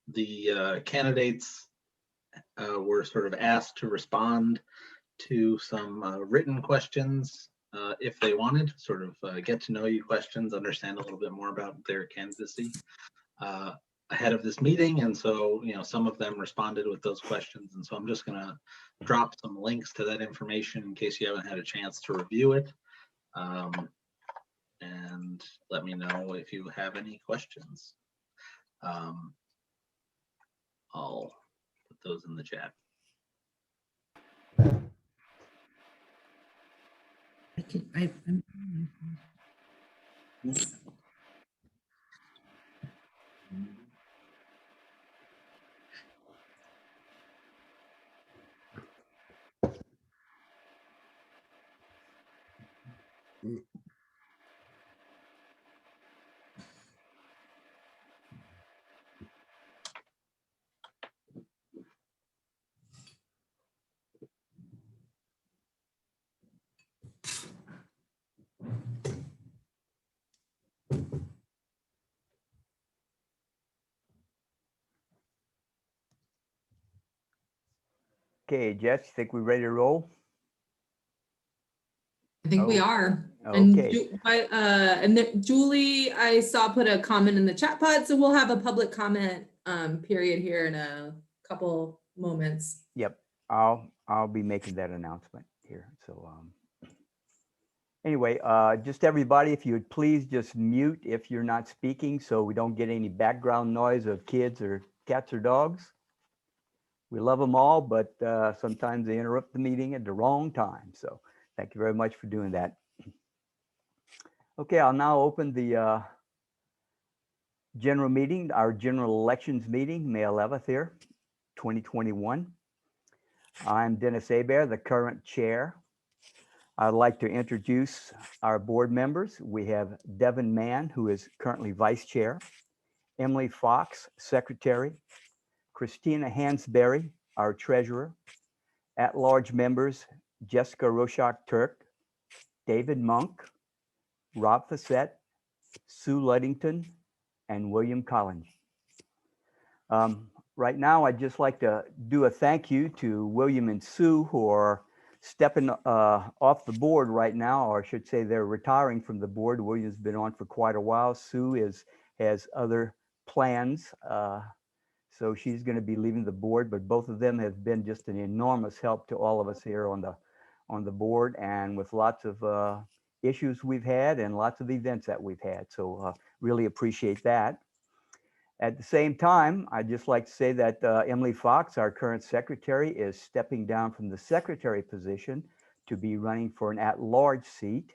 The candidates were sort of asked to respond to some written questions if they wanted, sort of get to know you questions, understand a little bit more about their candidacy ahead of this meeting. And so, some of them responded with those questions. And so I'm just gonna drop some links to that information in case you haven't had a chance to review it. And let me know if you have any questions. I'll put those in the chat. Okay, Jess, you think we're ready to roll? I think we are. Okay. And then Julie, I saw put a comment in the chat pod, so we'll have a public comment period here in a couple moments. Yep, I'll be making that announcement here. So anyway, just everybody, if you would please just mute if you're not speaking, so we don't get any background noise of kids or cats or dogs. We love them all, but sometimes they interrupt the meeting at the wrong time. So thank you very much for doing that. Okay, I'll now open the general meeting, our general elections meeting, May 11th here, 2021. I'm Dennis Hebert, the current chair. I'd like to introduce our board members. We have Devin Mann, who is currently vice chair, Emily Fox, secretary, Christina Hansberry, our treasurer, at-large members, Jessica Roshak-Turk, David Monk, Rob Fassett, Sue Luddington, and William Collins. Right now, I'd just like to do a thank you to William and Sue, who are stepping off the board right now, or I should say they're retiring from the board. William's been on for quite a while. Sue has other plans, so she's going to be leaving the board, but both of them have been just an enormous help to all of us here on the board, and with lots of issues we've had and lots of events that we've had. So really appreciate that. At the same time, I'd just like to say that Emily Fox, our current secretary, is stepping down from the secretary position to be running for an at-large seat.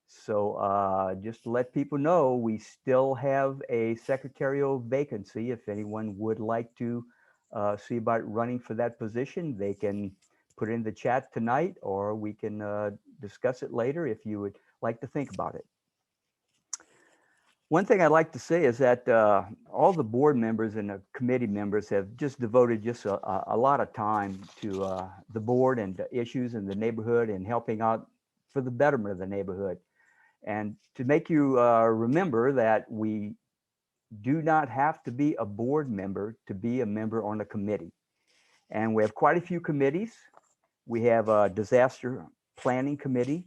So just to let people know, we still have a secretarial vacancy. If anyone would like to see about running for that position, they can put it in the chat tonight, or we can discuss it later if you would like to think about it. One thing I'd like to say is that all the board members and the committee members have just devoted just a lot of time to the board and the issues in the neighborhood and helping out for the betterment of the neighborhood. And to make you remember that we do not have to be a board member to be a member on a committee. And we have quite a few committees. We have a disaster planning committee,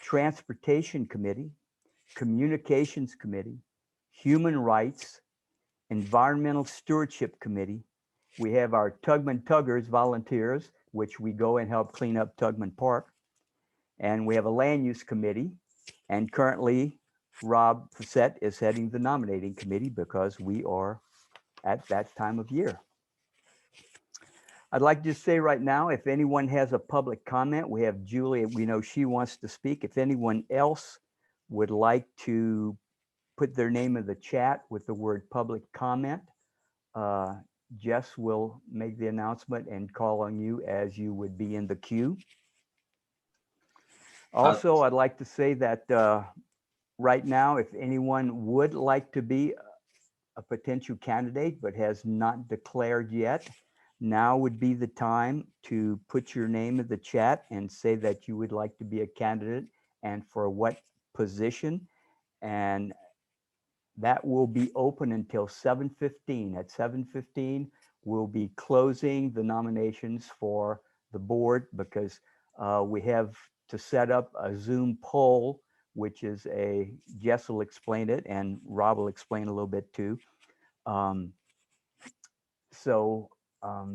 transportation committee, communications committee, human rights, environmental stewardship committee. We have our Tugman Tuggers volunteers, which we go and help clean up Tugman Park. And we have a land use committee. And currently, Rob Fassett is heading the nominating committee because we are at that time of year. I'd like to just say right now, if anyone has a public comment, we have Julie, we know she wants to speak. If anyone else would like to put their name in the chat with the word public comment, Jess will make the announcement and call on you as you would be in the queue. Also, I'd like to say that right now, if anyone would like to be a potential candidate but has not declared yet, now would be the time to put your name in the chat and say that you would like to be a candidate and for what position. And That will be open until 7:15. At 7:15, we'll be closing the nominations for the board because we have to set up a Zoom poll, which is Jess will explain it and Rob will explain a little bit too.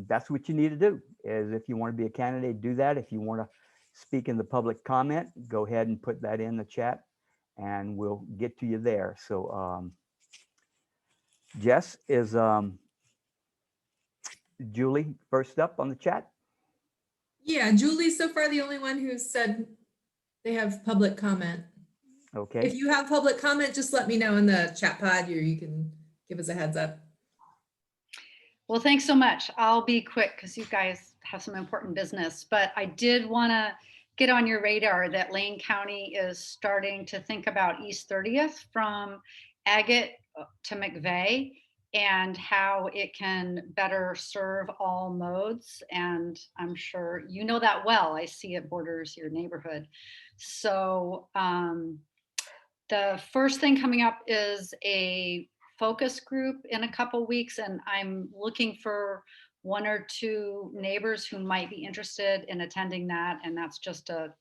That's what you need to do, is if you want to be a candidate, do that. If you want to speak in the public comment, go ahead and put that in the chat and we'll get to you there. So Jess, is Julie first up on the chat? Yeah, Julie's so far the only one who said they have public comment. Okay. If you have public comment, just let me know in the chat pod, or you can give us a heads up. Well, thanks so much. I'll be quick because you guys have some important business, but I did want to get on your radar that Lane County is starting to think about East 30th from Agate to McVeigh and how it can better serve all modes. And I'm sure you know that well. I see it borders your neighborhood. So the first thing coming up is a focus group in a couple weeks, and I'm looking for 1 or 2 neighbors who might be interested in attending that. And that's just a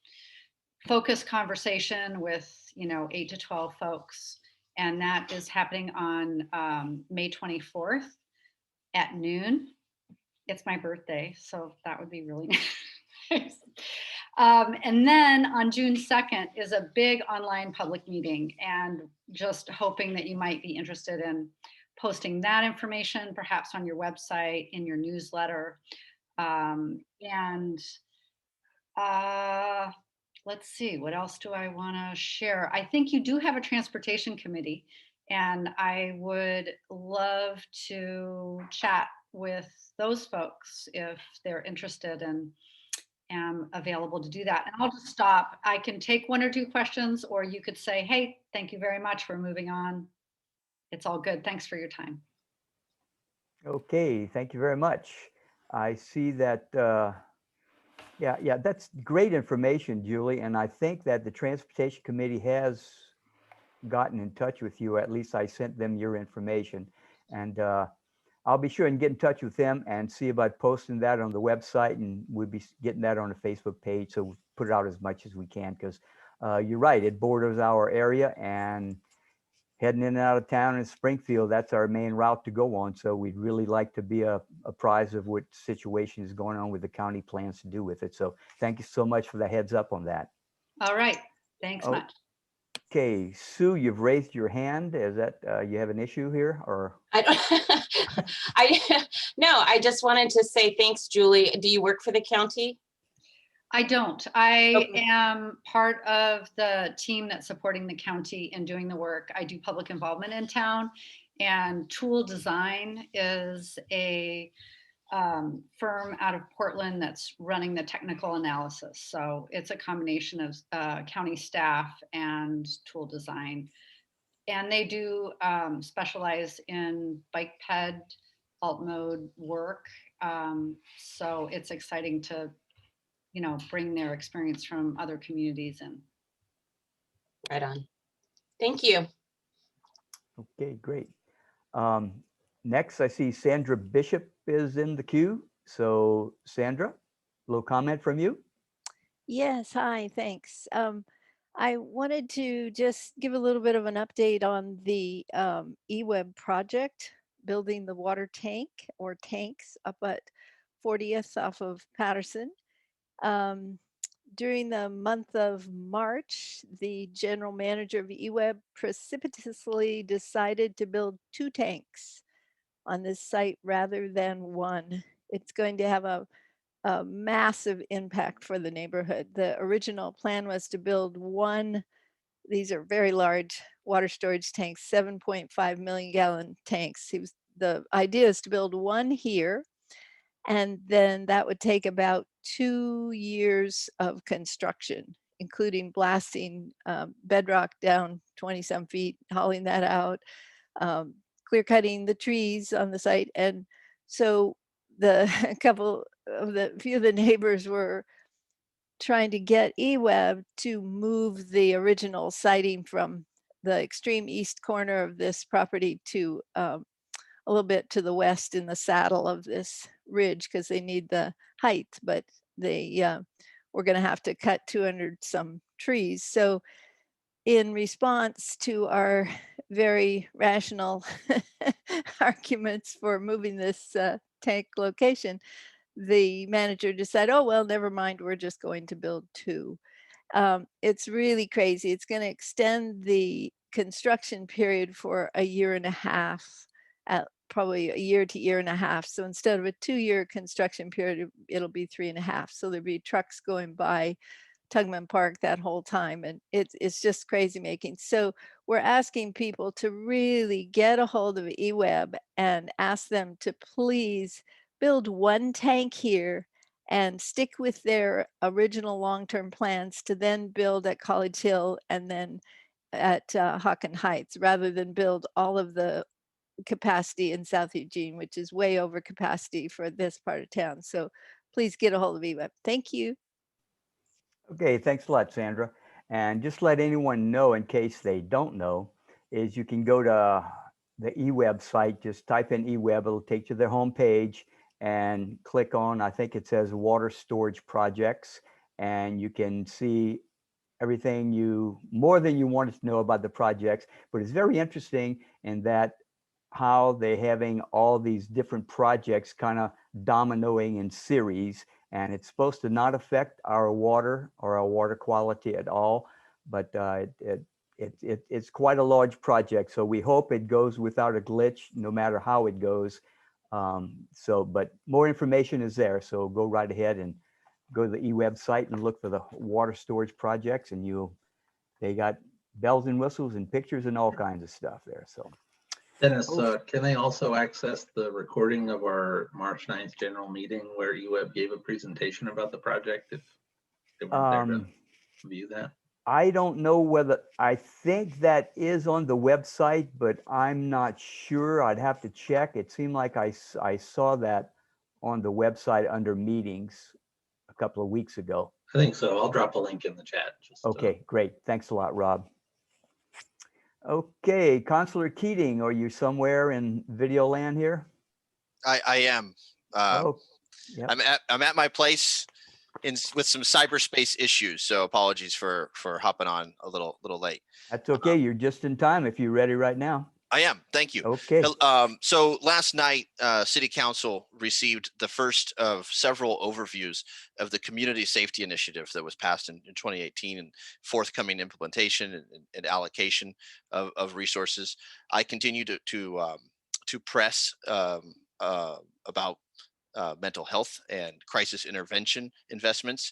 focus conversation with 8 to 12 folks, and that is happening on May 24th at noon. It's my birthday, so that would be really nice. And then on June 2nd is a big online public meeting, and just hoping that you might be interested in posting that information, perhaps on your website, in your newsletter. Let's see, what else do I want to share? I think you do have a transportation committee, and I would love to chat with those folks if they're interested and am available to do that. And I'll just stop. I can take 1 or 2 questions, or you could say, hey, thank you very much, we're moving on. It's all good. Thanks for your time. Okay, thank you very much. I see that, yeah, that's great information, Julie. And I think that the Transportation Committee has gotten in touch with you. At least I sent them your information. And I'll be sure and get in touch with them and see about posting that on the website, and we'll be getting that on the Facebook page. So we'll put it out as much as we can, because you're right, it borders our area, and heading in and out of town in Springfield, that's our main route to go on. So we'd really like to be apprised of what situation is going on with the county plans to do with it. So thank you so much for the heads up on that. All right, thanks much. Okay, Sue, you've raised your hand. Is that you have an issue here, or? I don't, no, I just wanted to say thanks, Julie. Do you work for the county? I don't. I Okay. am part of the team that's supporting the county and doing the work. I do public involvement in town, and Tool Design is a firm out of Portland that's running the technical analysis. So it's a combination of county staff and Tool Design. And they do specialize in bike ped, alt mode work. So it's exciting to, bring their experience from other communities in. Right on. Thank you. Okay, great. Next, I see Sandra Bishop is in the queue. So Sandra, a little comment from you? Yes, hi, thanks. I wanted to just give a little bit of an update on the eWeb project, building the water tank or tanks up at 40th off of Patterson. During the month of March, the general manager of eWeb precipitously decided to build 2 tanks on this site rather than 1. It's going to have a massive impact for the neighborhood. The original plan was to build 1, these are very large water storage tanks, 7.5 million gallon tanks. The idea is to build 1 here, and then that would take about 2 years of construction, including blasting bedrock down 20-some feet, hauling that out, clear cutting the trees on the site. And so the few of the neighbors were trying to get eWeb to move the original siting from the extreme east corner of this property to a little bit to the west in the saddle of this ridge because they need the height, but they we're going to have to cut 200 some trees. So in response to our very rational arguments for moving this tank location, the manager decided, oh, well, never mind, we're just going to build 2. It's really crazy. It's going to extend the construction period for a year and a half, at probably a year to year and a half. So instead of a 2-year construction period, it'll be 3.5. So there'll be trucks going by Tugman Park that whole time. And it's just crazy making. So we're asking people to really get a hold of eWeb and ask them to please build 1 tank here and stick with their original long-term plans to then build at College Hill and then at Hawken Heights, rather than build all of the capacity in South Eugene, which is way over capacity for this part of town. So please get a hold of eWeb. Thank you. Okay, thanks a lot, Sandra. And just let anyone know, in case they don't know, is you can go to the eWeb site, just type in eWeb, it'll take you to their homepage and click on, I think it says water storage projects, and you can see everything more than you wanted to know about the projects. But it's very interesting in that how they're having all these different projects kind of dominoing in series, and it's supposed to not affect our water or our water quality at all, but it's quite a large project, so we hope it goes without a glitch no matter how it goes. But more information is there, so go right ahead and go to the eWeb site and look for the water storage projects, and they got bells and whistles and pictures and all kinds of stuff there. So Dennis, can they also access the recording of our March 9th general meeting where eWeb gave a presentation about the project if they weren't there to view that? I don't know whether, I think that is on the website, but I'm not sure. I'd have to check. It seemed like I saw that on the website under meetings a couple of weeks ago. I think so. I'll drop a link in the chat. Okay, great. Thanks a lot, Rob. Okay, Consular Keating, are you somewhere in video land here? I am. Yep. I'm at my place with some cyberspace issues, so apologies for hopping on a little late. That's okay. You're just in time if you're ready right now. I am. Thank you. Okay. So last night, City Council received the first of several overviews of the Community Safety Initiative that was passed in 2018 and forthcoming implementation and allocation of resources. I continue to press about mental health and crisis intervention investments,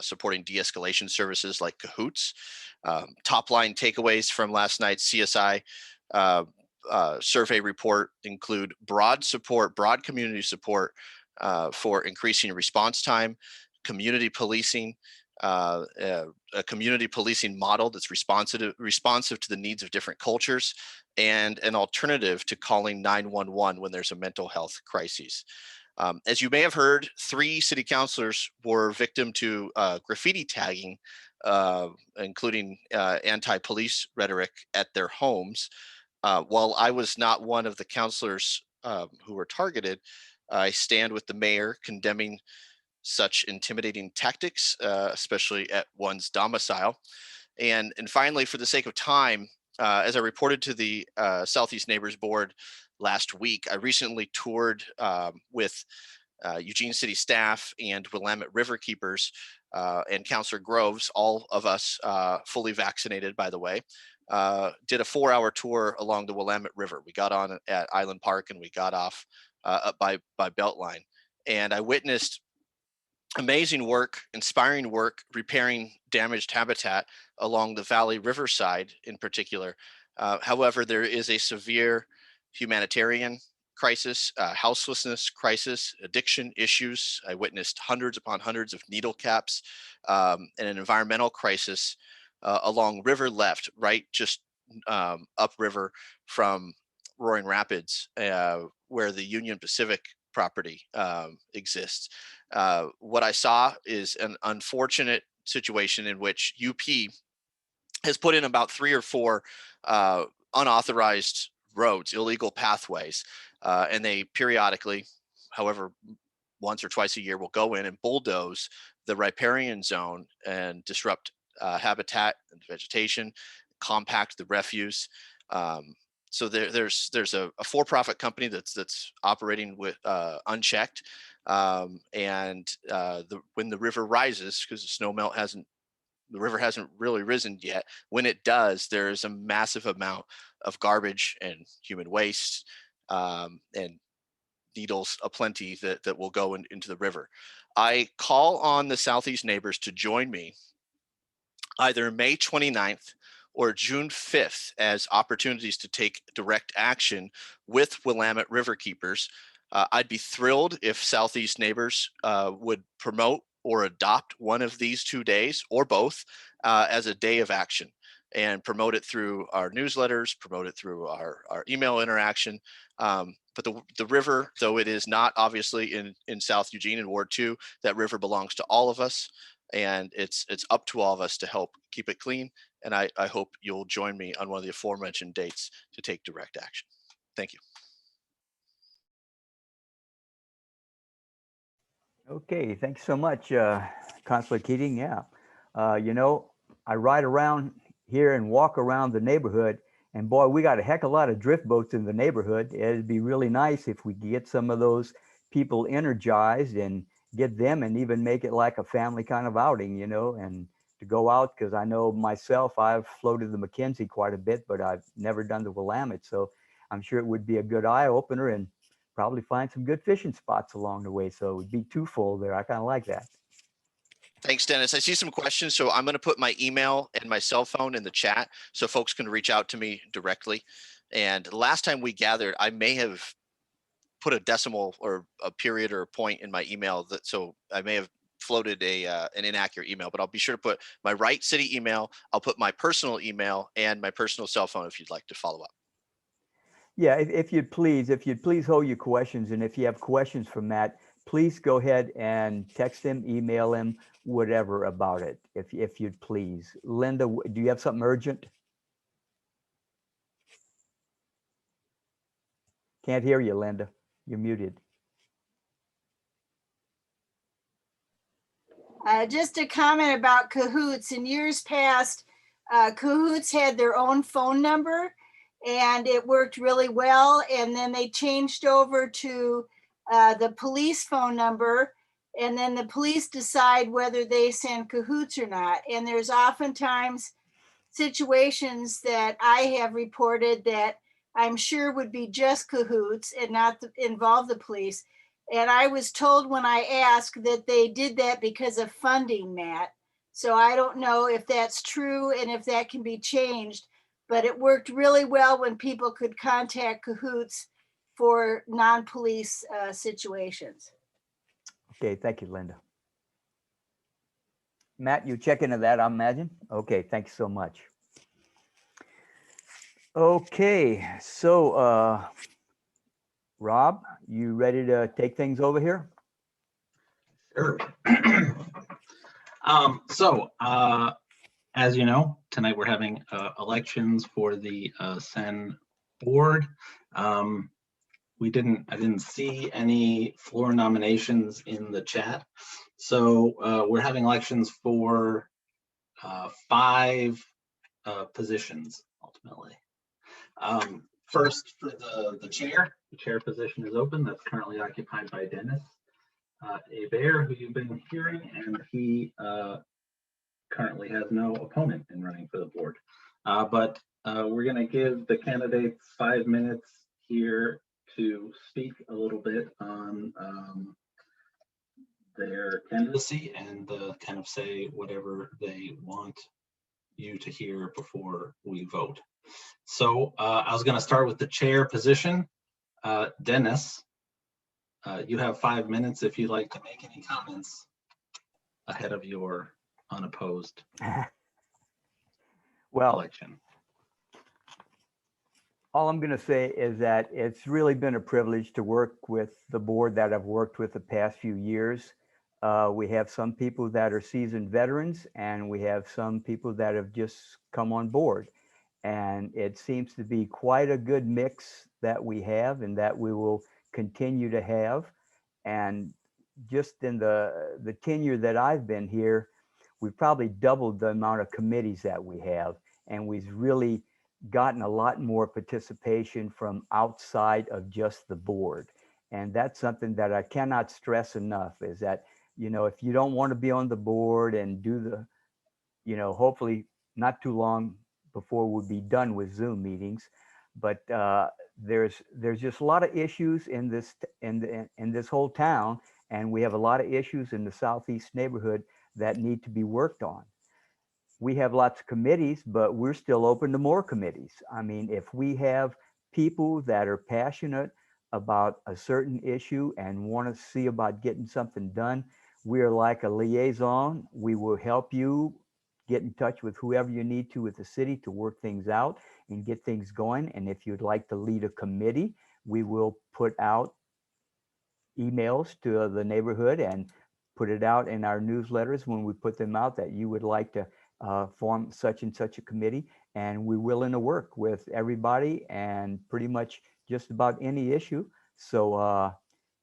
supporting de-escalation services like Cahoots. Top line takeaways from last night's CSI survey report include broad community support for increasing response time, community policing, a community policing model that's responsive to the needs of different cultures, and an alternative to calling 911 when there's a mental health crisis. As you may have heard, 3 city councilors were victim to graffiti tagging, including anti-police rhetoric at their homes. While I was not one of the councilors who were targeted, I stand with the mayor condemning such intimidating tactics, especially at one's domicile. And finally, for the sake of time, as I reported to the Southeast Neighbors Board last week, I recently toured with Eugene City staff and Willamette River Keepers and Councilor Groves, all of us fully vaccinated, by the way, did a 4-hour tour along the Willamette River. We got on at Island Park and we got off up by Beltline. And I witnessed amazing work, inspiring work, repairing damaged habitat along the Valley Riverside in particular. However, there is a severe humanitarian crisis, houselessness crisis, addiction issues. I witnessed hundreds upon hundreds of needle caps, and an environmental crisis along River Left, right just upriver from Roaring Rapids, where the Union Pacific property exists. What I saw is an unfortunate situation in which UP has put in about 3 or 4 unauthorized roads, illegal pathways, and they periodically, however, once or twice a year, will go in and bulldoze the riparian zone and disrupt habitat and vegetation, compact the refuse. So there's a for-profit company that's operating with unchecked, and when the river rises, because the river hasn't really risen yet. When it does, there is a massive amount of garbage and human waste, and needles aplenty that will go into the river. I call on the Southeast neighbors to join me either May 29th or June 5th as opportunities to take direct action with Willamette River Keepers. I'd be thrilled if Southeast neighbors would promote or adopt one of these 2 days or both as a day of action, and promote it through our newsletters, promote it through our email interaction. But the river, though it is not obviously in South Eugene in Ward 2, that river belongs to all of us. And it's up to all of us to help keep it clean. And I hope you'll join me on one of the aforementioned dates to take direct action. Thank you. Okay, thanks so much, Councilor Keating. Yeah, you know, I ride around here and walk around the neighborhood, and boy, we got a heck of a lot of drift boats in the neighborhood. It'd be really nice if we could get some of those people energized and get them, and even make it like a family kind of outing, you know, and to go out, because I know myself, I've floated the Mackenzie quite a bit, but I've never done the Willamette. So I'm sure it would be a good eye opener, and probably find some good fishing spots along the way. So it would be twofold there. I kind of like that. Thanks, Dennis. I see some questions, so I'm going to put my email and my cell phone in the chat so folks can reach out to me directly. And last time we gathered, I may have put a decimal or a period or a point in my email, so I may have floated an inaccurate email, but I'll be sure to put my right city email. I'll put my personal email and my personal cell phone if you'd like to follow up. Yeah, if you'd please hold your questions. And if you have questions for Matt, please go ahead and text him, email him, whatever about it, if you'd please. Linda, do you have something urgent? Can't hear you, Linda. You're muted. Just a comment about Cahoots. In years past, Cahoots had their own phone number and it worked really well. And then they changed over to the police phone number, and then the police decide whether they send Cahoots or not. And there's oftentimes situations that I have reported that I'm sure would be just Cahoots and not involve the police. And I was told when I asked that they did that because of funding, Matt. So I don't know if that's true and if that can be changed, but it worked really well when people could contact Cahoots for non-police situations. Okay, thank you, Linda. Matt, you check into that, I imagine? Okay, thanks so much. Okay, so Rob, you ready to take things over here? Sure. As you know, tonight we're having elections for the Sen board. I didn't see any floor nominations in the chat. So we're having elections for 5 positions ultimately. First, for the chair position is open. That's currently occupied by Dennis Hebert, who you've been hearing, and he currently has no opponent in running for the board. But we're going to give the candidates 5 minutes here to speak a little bit on their candidacy and kind of say whatever they want you to hear before we vote. So I was going to start with the chair position. Dennis, you have 5 minutes if you'd like to make any comments ahead of your unopposed election. All I'm going to say is that it's really been a privilege to work with the board that I've worked with the past few years. We have some people that are seasoned veterans, and we have some people that have just come on board. And it seems to be quite a good mix that we have and that we will continue to have. And just in the tenure that I've been here, we've probably doubled the amount of committees that we have. And we've really gotten a lot more participation from outside of just the board. And that's something that I cannot stress enough, is that, you know, if you don't want to be on the board and do the, you know, hopefully not too long before we'll be done with Zoom meetings, but there's just a lot of issues in this whole town, and we have a lot of issues in the Southeast neighborhood that need to be worked on. We have lots of committees, but we're still open to more committees. I mean, if we have people that are passionate about a certain issue and want to see about getting something done, we are like a liaison. We will help you get in touch with whoever you need to with the city to work things out and get things going. And if you'd like to lead a committee, we will put out emails to the neighborhood and put it out in our newsletters when we put them out that you would like to form such and such a committee. And we're willing to work with everybody and pretty much just about any issue. So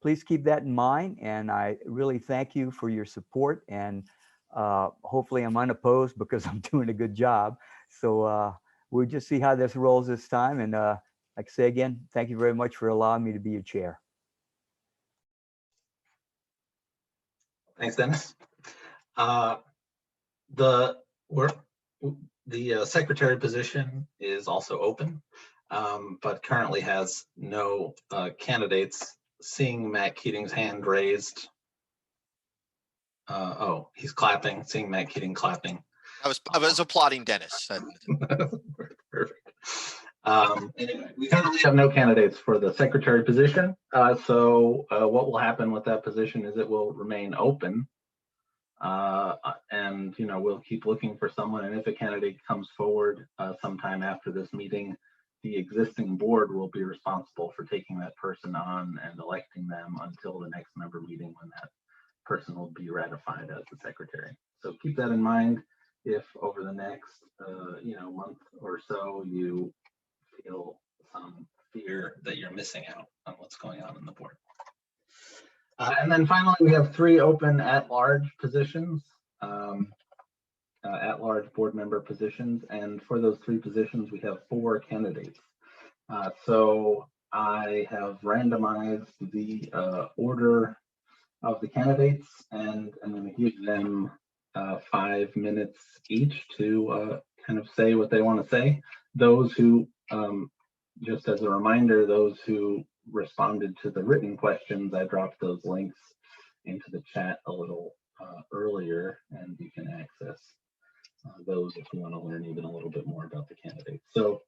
please keep that in mind. And I really thank you for your support. And hopefully I'm unopposed because I'm doing a good job. So we'll just see how this rolls this time. And like I say again, thank you very much for allowing me to be your chair. Thanks, Dennis. The secretary position is also open, but currently has no candidates. Seeing Matt Keating's hand raised. Oh, he's clapping. Seeing Matt Keating clapping. I was applauding Dennis. Perfect. Anyway, we currently have no candidates for the secretary position. So what will happen with that position is it will remain open. And, you know, we'll keep looking for someone. And if a candidate comes forward sometime after this meeting, the existing board will be responsible for taking that person on and electing them until the next member meeting when that person will be ratified as the secretary. So keep that in mind if over the next, you know, month or so you feel some fear that you're missing out on what's going on in the board. And then finally, we have 3 open at-large positions, at-large board member positions. And for those 3 positions, we have 4 candidates. So I have randomized the order of the candidates, and I'm going to give them 5 minutes each to kind of say what they want to say. Those who, just as a reminder, those who responded to the written questions, I dropped those links into the chat a little earlier, and you can access those if you want to learn even a little bit more about the candidates. So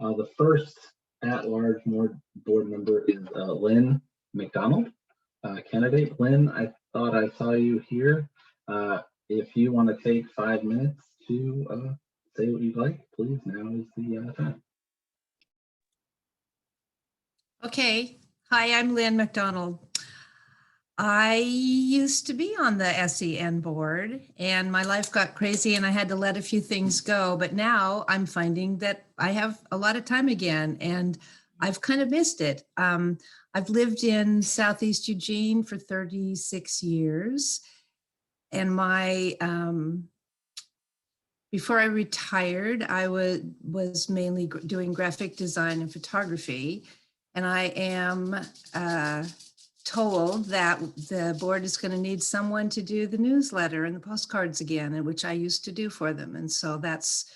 the first at-large board member is Lynn McDonald. Candidate Lynn, I thought I saw you here. If you want to take 5 minutes to say what you'd like, please, now is the time. Okay. Hi, I'm Lynn McDonald. I used to be on the SEN board and my life got crazy and I had to let a few things go. But now I'm finding that I have a lot of time again and I've kind of missed it. I've lived in Southeast Eugene for 36 years. And before I retired, I was mainly doing graphic design and photography. And I am told that the board is going to need someone to do the newsletter and the postcards again, and which I used to do for them. And so that's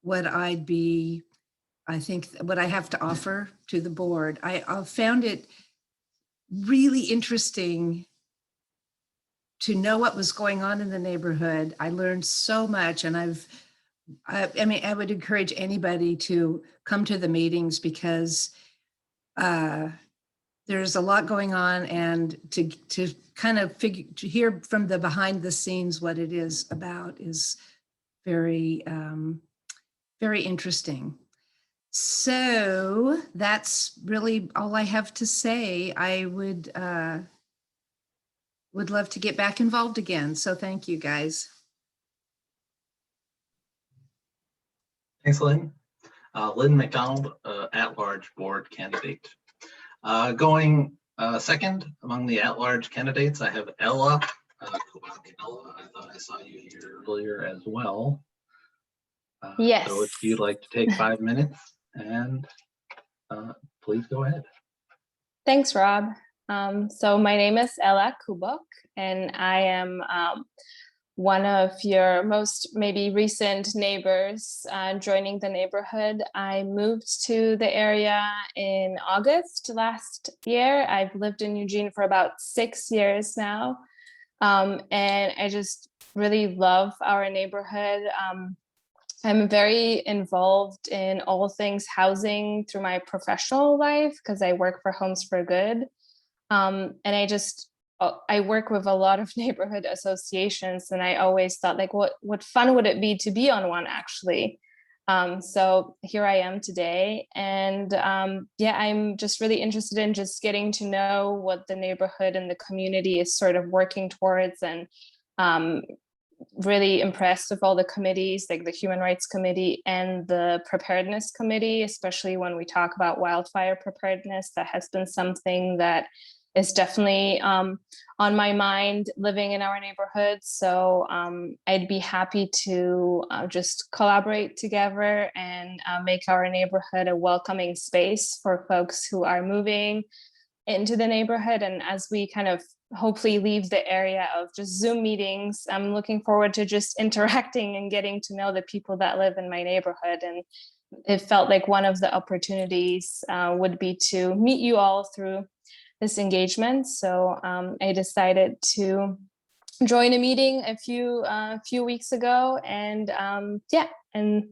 what I think what I have to offer to the board. I found it really interesting to know what was going on in the neighborhood. I learned so much, and I mean, I would encourage anybody to come to the meetings because there's a lot going on, and to kind of to hear from the behind the scenes what it is about is very, very interesting. So that's really all I have to say. I would would love to get back involved again. So thank you, guys. Thanks, Lynn. Lynn McDonald, at-large board candidate. Going second among the at-large candidates, I have Ella. Ella, I thought I saw you here earlier as well. Yes. So if you'd like to take 5 minutes, and please go ahead. Thanks, Rob. So my name is Ella Kubok, and I am one of your most maybe recent neighbors joining the neighborhood. I moved to the area in August last year. I've lived in Eugene for about 6 years now. And I just really love our neighborhood. I'm very involved in all things housing through my professional life because I work for Homes for Good. And I work with a lot of neighborhood associations, and I always thought, like, what fun would it be to be on one, actually? So here I am today, and yeah, I'm just really interested in just getting to know what the neighborhood and the community is sort of working towards, and really impressed with all the committees, like the Human Rights Committee and the Preparedness Committee, especially when we talk about wildfire preparedness. That has been something that is definitely on my mind living in our neighborhood. So I'd be happy to just collaborate together and make our neighborhood a welcoming space for folks who are moving into the neighborhood. And as we kind of hopefully leave the area of just Zoom meetings, I'm looking forward to just interacting and getting to know the people that live in my neighborhood. And it felt like one of the opportunities would be to meet you all through this engagement. So I decided to join a meeting a few weeks ago, and yeah, and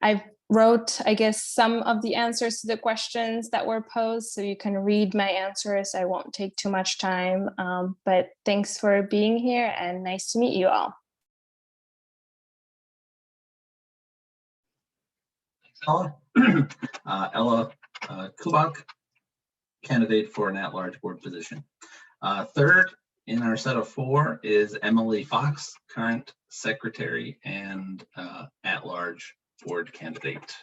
I wrote, I guess, some of the answers to the questions that were posed, so you can read my answers. I won't take too much time, but thanks for being here and nice to meet you all. Thanks, Ella. Ella Kubak, candidate for an at-large board position. Third in our set of 4 is Emily Fox, current secretary and at-large board candidate.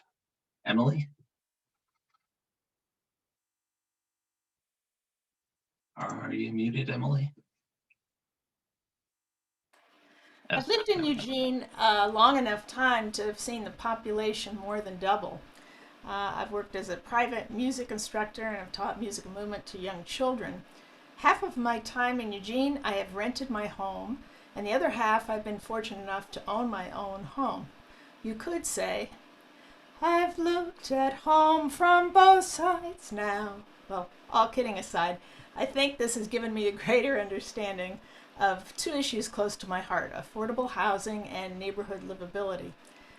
Emily? Are you muted, Emily? I've lived in Eugene long enough time to have seen the population more than double. I've worked as a private music instructor and I've taught music and movement to young children. Half of my time in Eugene, I have rented my home, and the other half I've been fortunate enough to own my own home. You could say, I've looked at home from both sides now. Well, all kidding aside, I think this has given me a greater understanding of 2 issues close to my heart: affordable housing and neighborhood livability.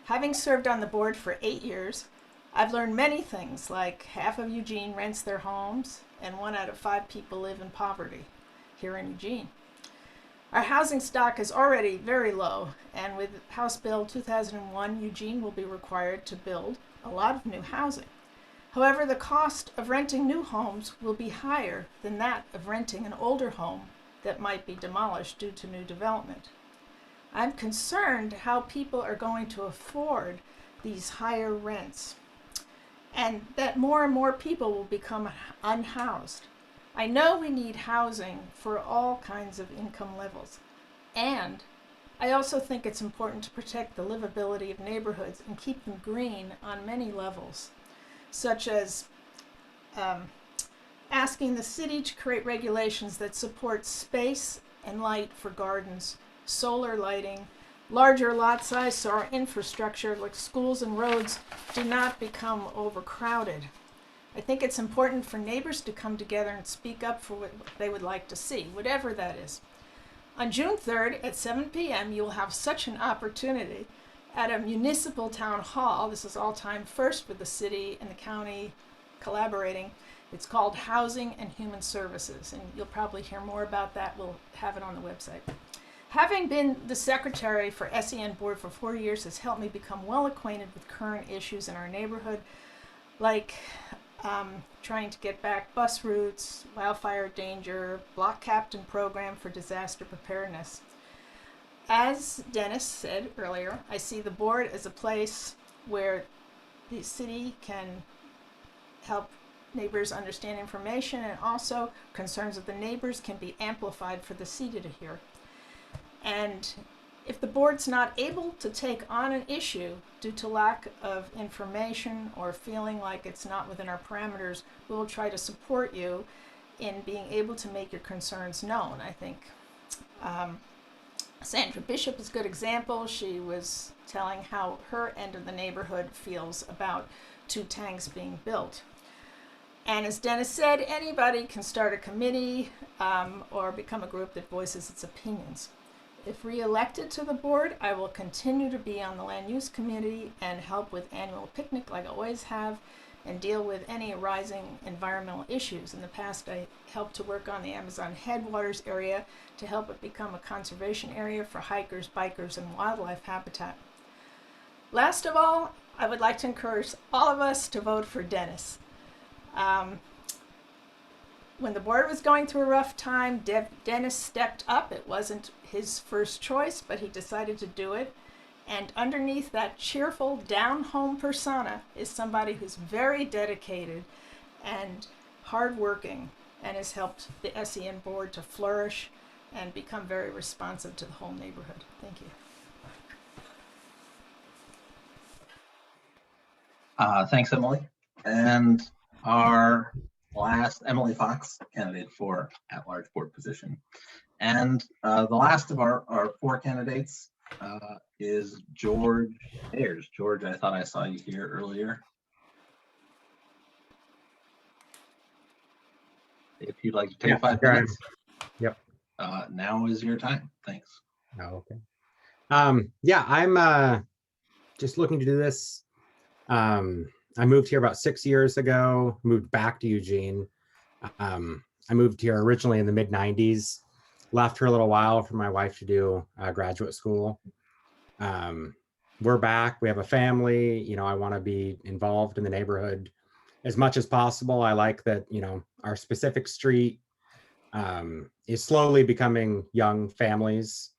Having served on the board for 8 years, I've learned many things, like half of Eugene rents their homes and 1 out of 5 people live in poverty here in Eugene. Our housing stock is already very low, and with House Bill 2001, Eugene will be required to build a lot of new housing. However, the cost of renting new homes will be higher than that of renting an older home that might be demolished due to new development. I'm concerned how people are going to afford these higher rents, and that more and more people will become unhoused. I know we need housing for all kinds of income levels, and I also think it's important to protect the livability of neighborhoods and keep them green on many levels, such as asking the city to create regulations that support space and light for gardens, solar lighting, larger lot size so our infrastructure like schools and roads do not become overcrowded. I think it's important for neighbors to come together and speak up for what they would like to see, whatever that is. On June 3rd at 7 p.m. you will have such an opportunity at a municipal town hall. This is all time first with the city and the county collaborating. It's called Housing and Human Services, and you'll probably hear more about that. We'll have it on the website. Having been the secretary for SEN board for 4 years has helped me become well acquainted with current issues in our neighborhood, like trying to get back bus routes, wildfire danger, block captain program for disaster preparedness. As Dennis said earlier, I see the board as a place where the city can help neighbors understand information, and also concerns of the neighbors can be amplified for the city to hear. And if the board's not able to take on an issue due to lack of information or feeling like it's not within our parameters, we will try to support you in being able to make your concerns known. I think Sandra Bishop is a good example. She was telling how her end of the neighborhood feels about 2 tanks being built. And as Dennis said, anybody can start a committee or become a group that voices its opinions. If re-elected to the board, I will continue to be on the land use committee and help with annual picnic like I always have, and deal with any arising environmental issues. In the past, I helped to work on the Amazon headwaters area to help it become a conservation area for hikers, bikers, and wildlife habitat. Last of all, I would like to encourage all of us to vote for Dennis. When the board was going through a rough time, Dennis stepped up. It wasn't his first choice, but he decided to do it. And underneath that cheerful, down-home persona is somebody who's very dedicated and hardworking and has helped the SEN board to flourish and become very responsive to the whole neighborhood. Thank you. Thanks, Emily. And our last, Emily Fox, candidate for at-large board position. And the last of our 4 candidates is George Ayers. George, I thought I saw you here earlier. If you'd like to take 5 minutes. Yep. Now is your time. Thanks. Oh, okay. Yeah, I'm just looking to do this. I moved here about 6 years ago, moved back to Eugene. I moved here originally in the mid-90s, left for a little while for my wife to do graduate school. We're back, we have a family, you know, I want to be involved in the neighborhood as much as possible. I like that, you know, our specific street is slowly becoming young families,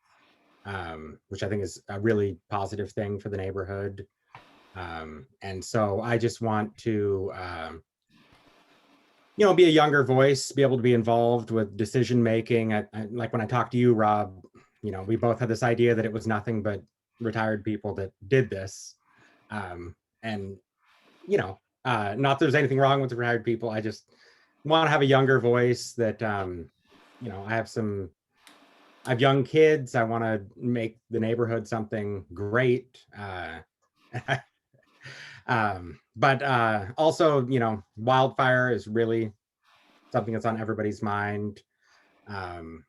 which I think is a really positive thing for the neighborhood. And so I just want to, you know, be a younger voice, be able to be involved with decision making. Like when I talked to you, Rob, you know, we both had this idea that it was nothing but retired people that did this. And, you know, not that there's anything wrong with the retired people. I just want to have a younger voice that, you know, I have young kids. I want to make the neighborhood something great. But also, you know, wildfire is really something that's on everybody's mind. And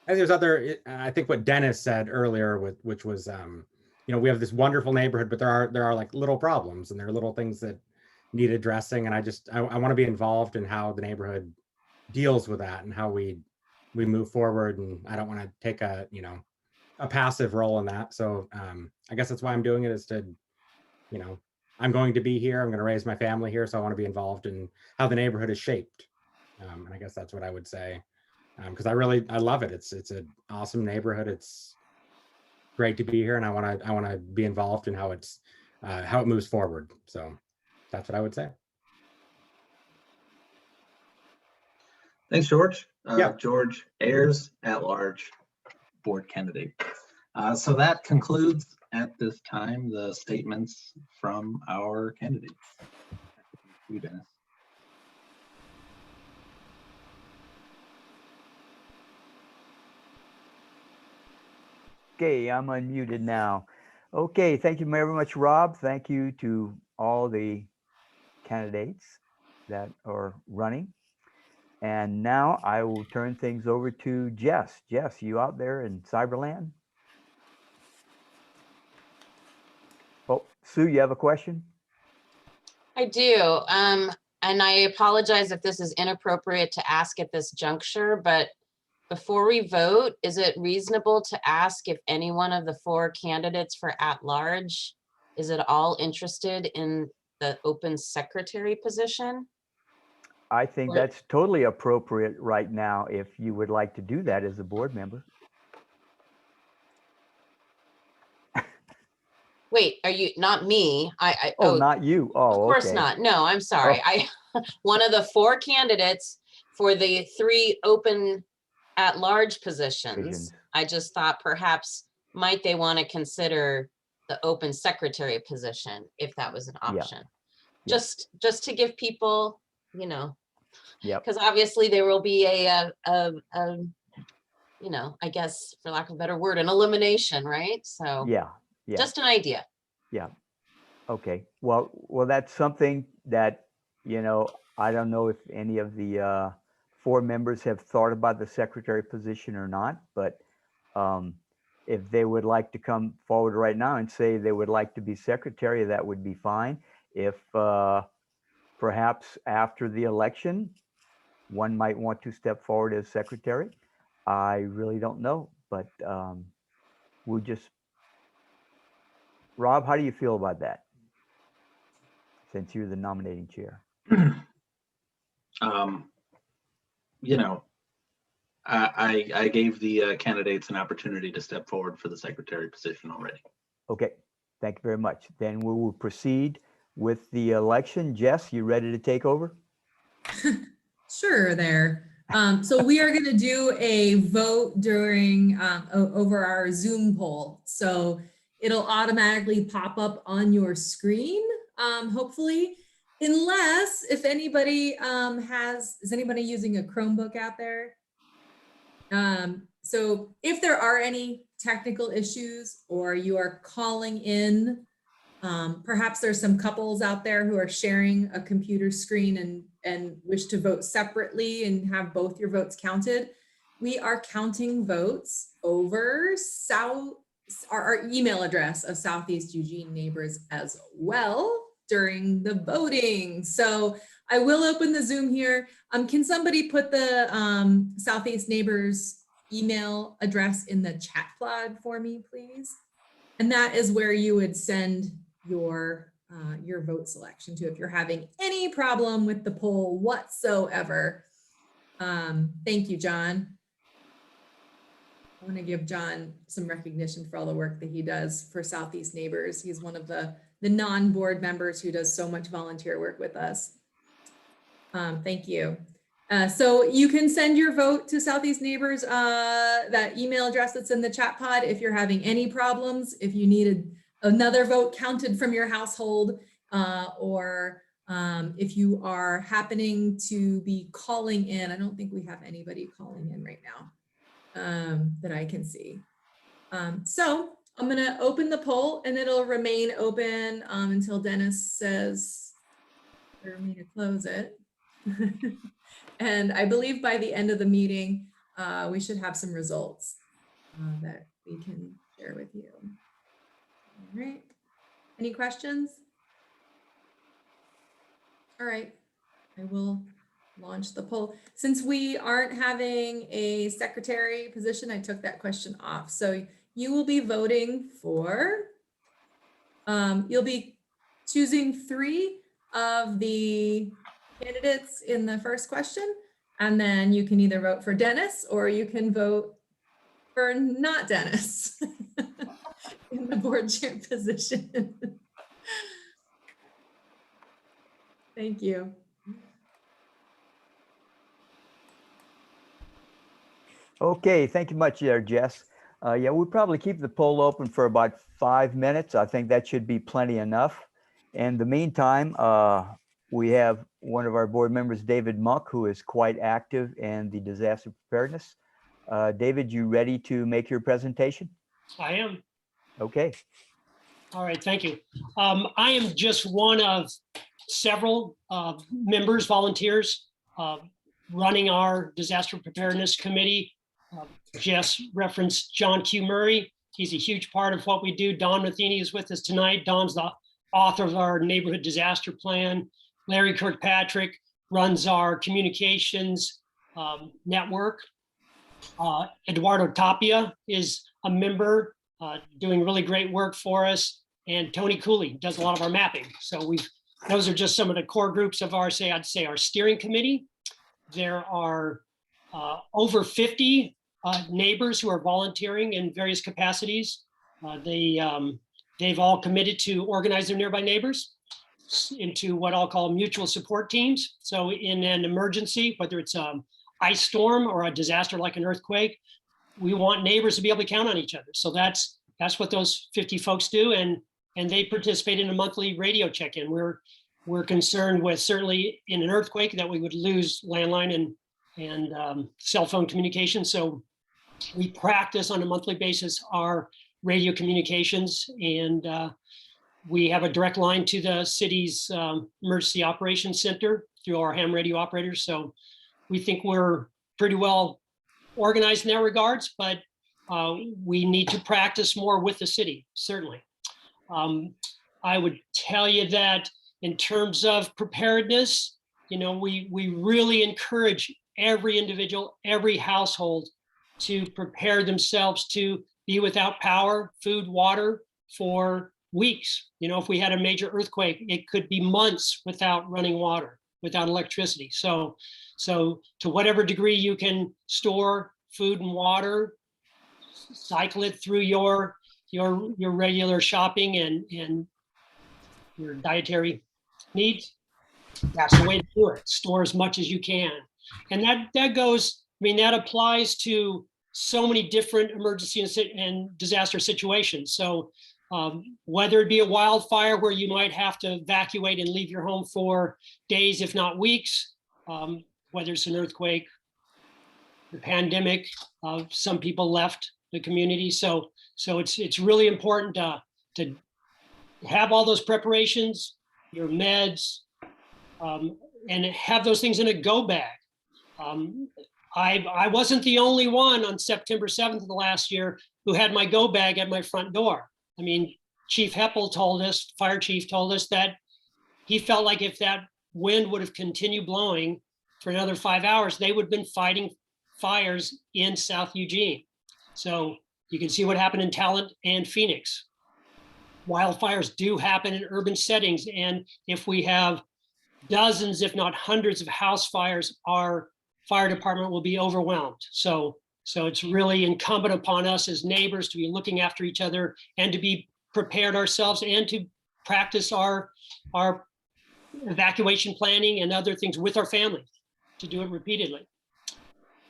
there's other, I think what Dennis said earlier, which was, you know, we have this wonderful neighborhood, but there are like little problems and there are little things that need addressing. And I want to be involved in how the neighborhood deals with that and how we move forward. And I don't want to take a, you know, a passive role in that. So I guess that's why I'm doing it, is to, you know, I'm going to be here. I'm going to raise my family here. So I want to be involved in how the neighborhood is shaped. And I guess that's what I would say. Because I love it. It's an awesome neighborhood. It's great to be here, and I want to be involved in how it moves forward. So that's what I would say. Thanks, George. Yeah. George Ayers, at-large board candidate. So that concludes at this time the statements from our candidates. Thank you, Dennis. Okay, I'm unmuted now. Okay, thank you very much, Rob. Thank you to all the candidates that are running. And now I will turn things over to Jess. Jess, you out there in Cyberland? Oh, Sue, you have a question? I do. And I apologize if this is inappropriate to ask at this juncture, but before we vote, is it reasonable to ask if any one of the 4 candidates for at-large is at all interested in the open secretary position? I think Or- that's totally appropriate right now if you would like to do that as a board member. Wait, are you, not me? Oh, not you. Of Oh, course okay. not. No, I'm sorry. One of the 4 candidates for the 3 open at-large positions. Positions. I just thought perhaps might they want to consider the open secretary position if that was an Yeah. option. Yeah. Just to give people, you know, Yep. because obviously there will be you know, I guess for lack of a better word, an elimination, right? So Yeah. Yeah. just an idea. Yeah. Okay. Well, that's something that, you know, I don't know if any of the 4 members have thought about the secretary position or not, but if they would like to come forward right now and say they would like to be secretary, that would be fine. If perhaps after the election, one might want to step forward as secretary, I really don't know, but we'll just, Rob, how do you feel about that? Since you're the nominating chair. You know, I gave the candidates an opportunity to step forward for the secretary position already. Okay, thank you very much. Then we will proceed with the election. Jess, you ready to take over? Sure there. So we are going to do a vote during over our Zoom poll. So it'll automatically pop up on your screen, hopefully, unless if anybody is anybody using a Chromebook out there? So if there are any technical issues or you are calling in, perhaps there's some couples out there who are sharing a computer screen and wish to vote separately and have both your votes counted. We are counting votes over our email address of Southeast Eugene Neighbors as well during the voting. So I will open the Zoom here. Can somebody put the Southeast Neighbors email address in the chat pod for me, please? And that is where you would send your vote selection to if you're having any problem with the poll whatsoever. Thank you, John. I want to give John some recognition for all the work that he does for Southeast Neighbors. He's one of the non-board members who does so much volunteer work with us. Thank you. So you can send your vote to Southeast Neighbors, that email address that's in the chat pod if you're having any problems, if you needed another vote counted from your household, or if you are happening to be calling in. I don't think we have anybody calling in right now that I can see. So I'm going to open the poll and it'll remain open until Dennis says for me to close it. And I believe by the end of the meeting, we should have some results that we can share with you. All right. Any questions? All right. I will launch the poll. Since we aren't having a secretary position, I took that question off. So you will be voting for, you'll be choosing 3 of the candidates in the first question, and then you can either vote for Dennis or you can vote for not Dennis in the board chair position. Thank you. Okay, thank you much there, Jess. Yeah, we'll probably keep the poll open for about 5 minutes. I think that should be plenty enough. In the meantime, we have one of our board members, David Monk, who is quite active in the disaster preparedness. David, you ready to make your presentation? I am. Okay. All right, thank you. I am just one of several members, volunteers, running our disaster preparedness committee. Jess referenced John Q. Murray. He's a huge part of what we do. Don Matheny is with us tonight. Don's the author of our neighborhood disaster plan. Larry Kirkpatrick runs our communications network. Eduardo Tapia is a member doing really great work for us. and Tony Cooley does a lot of our mapping. So those are just some of the core groups of our, I'd say our steering committee. There are over 50 neighbors who are volunteering in various capacities. They've all committed to organize their nearby neighbors into what I'll call mutual support teams. So in an emergency, whether it's ice storm or a disaster like an earthquake, we want neighbors to be able to count on each other. So that's what those 50 folks do, and they participate in a monthly radio check-in. We're concerned with, certainly in an earthquake, that we would lose landline and cell phone communication. So we practice on a monthly basis our radio communications, and we have a direct line to the city's emergency operations center through our ham radio operators. So we think we're pretty well organized in that regards, but we need to practice more with the city, certainly. I would tell you that in terms of preparedness, we really encourage every individual, every household to prepare themselves to be without power, food, water for weeks. If we had a major earthquake, it could be months without running water, without electricity. So to whatever degree you can store food and water, cycle it through your regular shopping and your dietary needs, that's the way to do it. Store as much as you can. And that goes, that applies to so many different emergency and disaster situations. So whether it be a wildfire where you might have to evacuate and leave your home for days, if not weeks, whether it's an earthquake, the pandemic, some people left the community. So it's really important to have all those preparations, your meds, and have those things in a go bag. I wasn't the only one on September 7th of the last year who had my go bag at my front door. Chief Heppel told us, fire chief told us, that he felt like if that wind would have continued blowing for another 5 hours, they would have been fighting fires in South Eugene. So you can see what happened in Talent and Phoenix. Wildfires do happen in urban settings. And if we have dozens, if not hundreds of house fires, our fire department will be overwhelmed. So it's really incumbent upon us as neighbors to be looking after each other and to be prepared ourselves and to practice our evacuation planning and other things with our families, to do it repeatedly.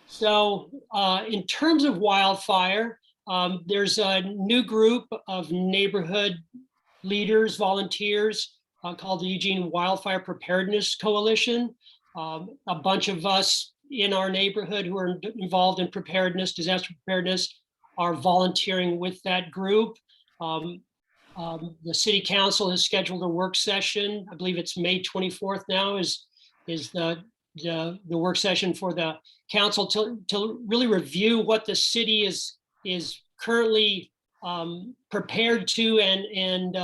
So in terms of wildfire, there's a new group of neighborhood leaders, volunteers called the Eugene Wildfire Preparedness Coalition. A bunch of us in our neighborhood who are involved in preparedness, disaster preparedness, are volunteering with that group. The city council has scheduled a work session. I believe it's May 24th now is the work session for the council to really review what the city is currently prepared to and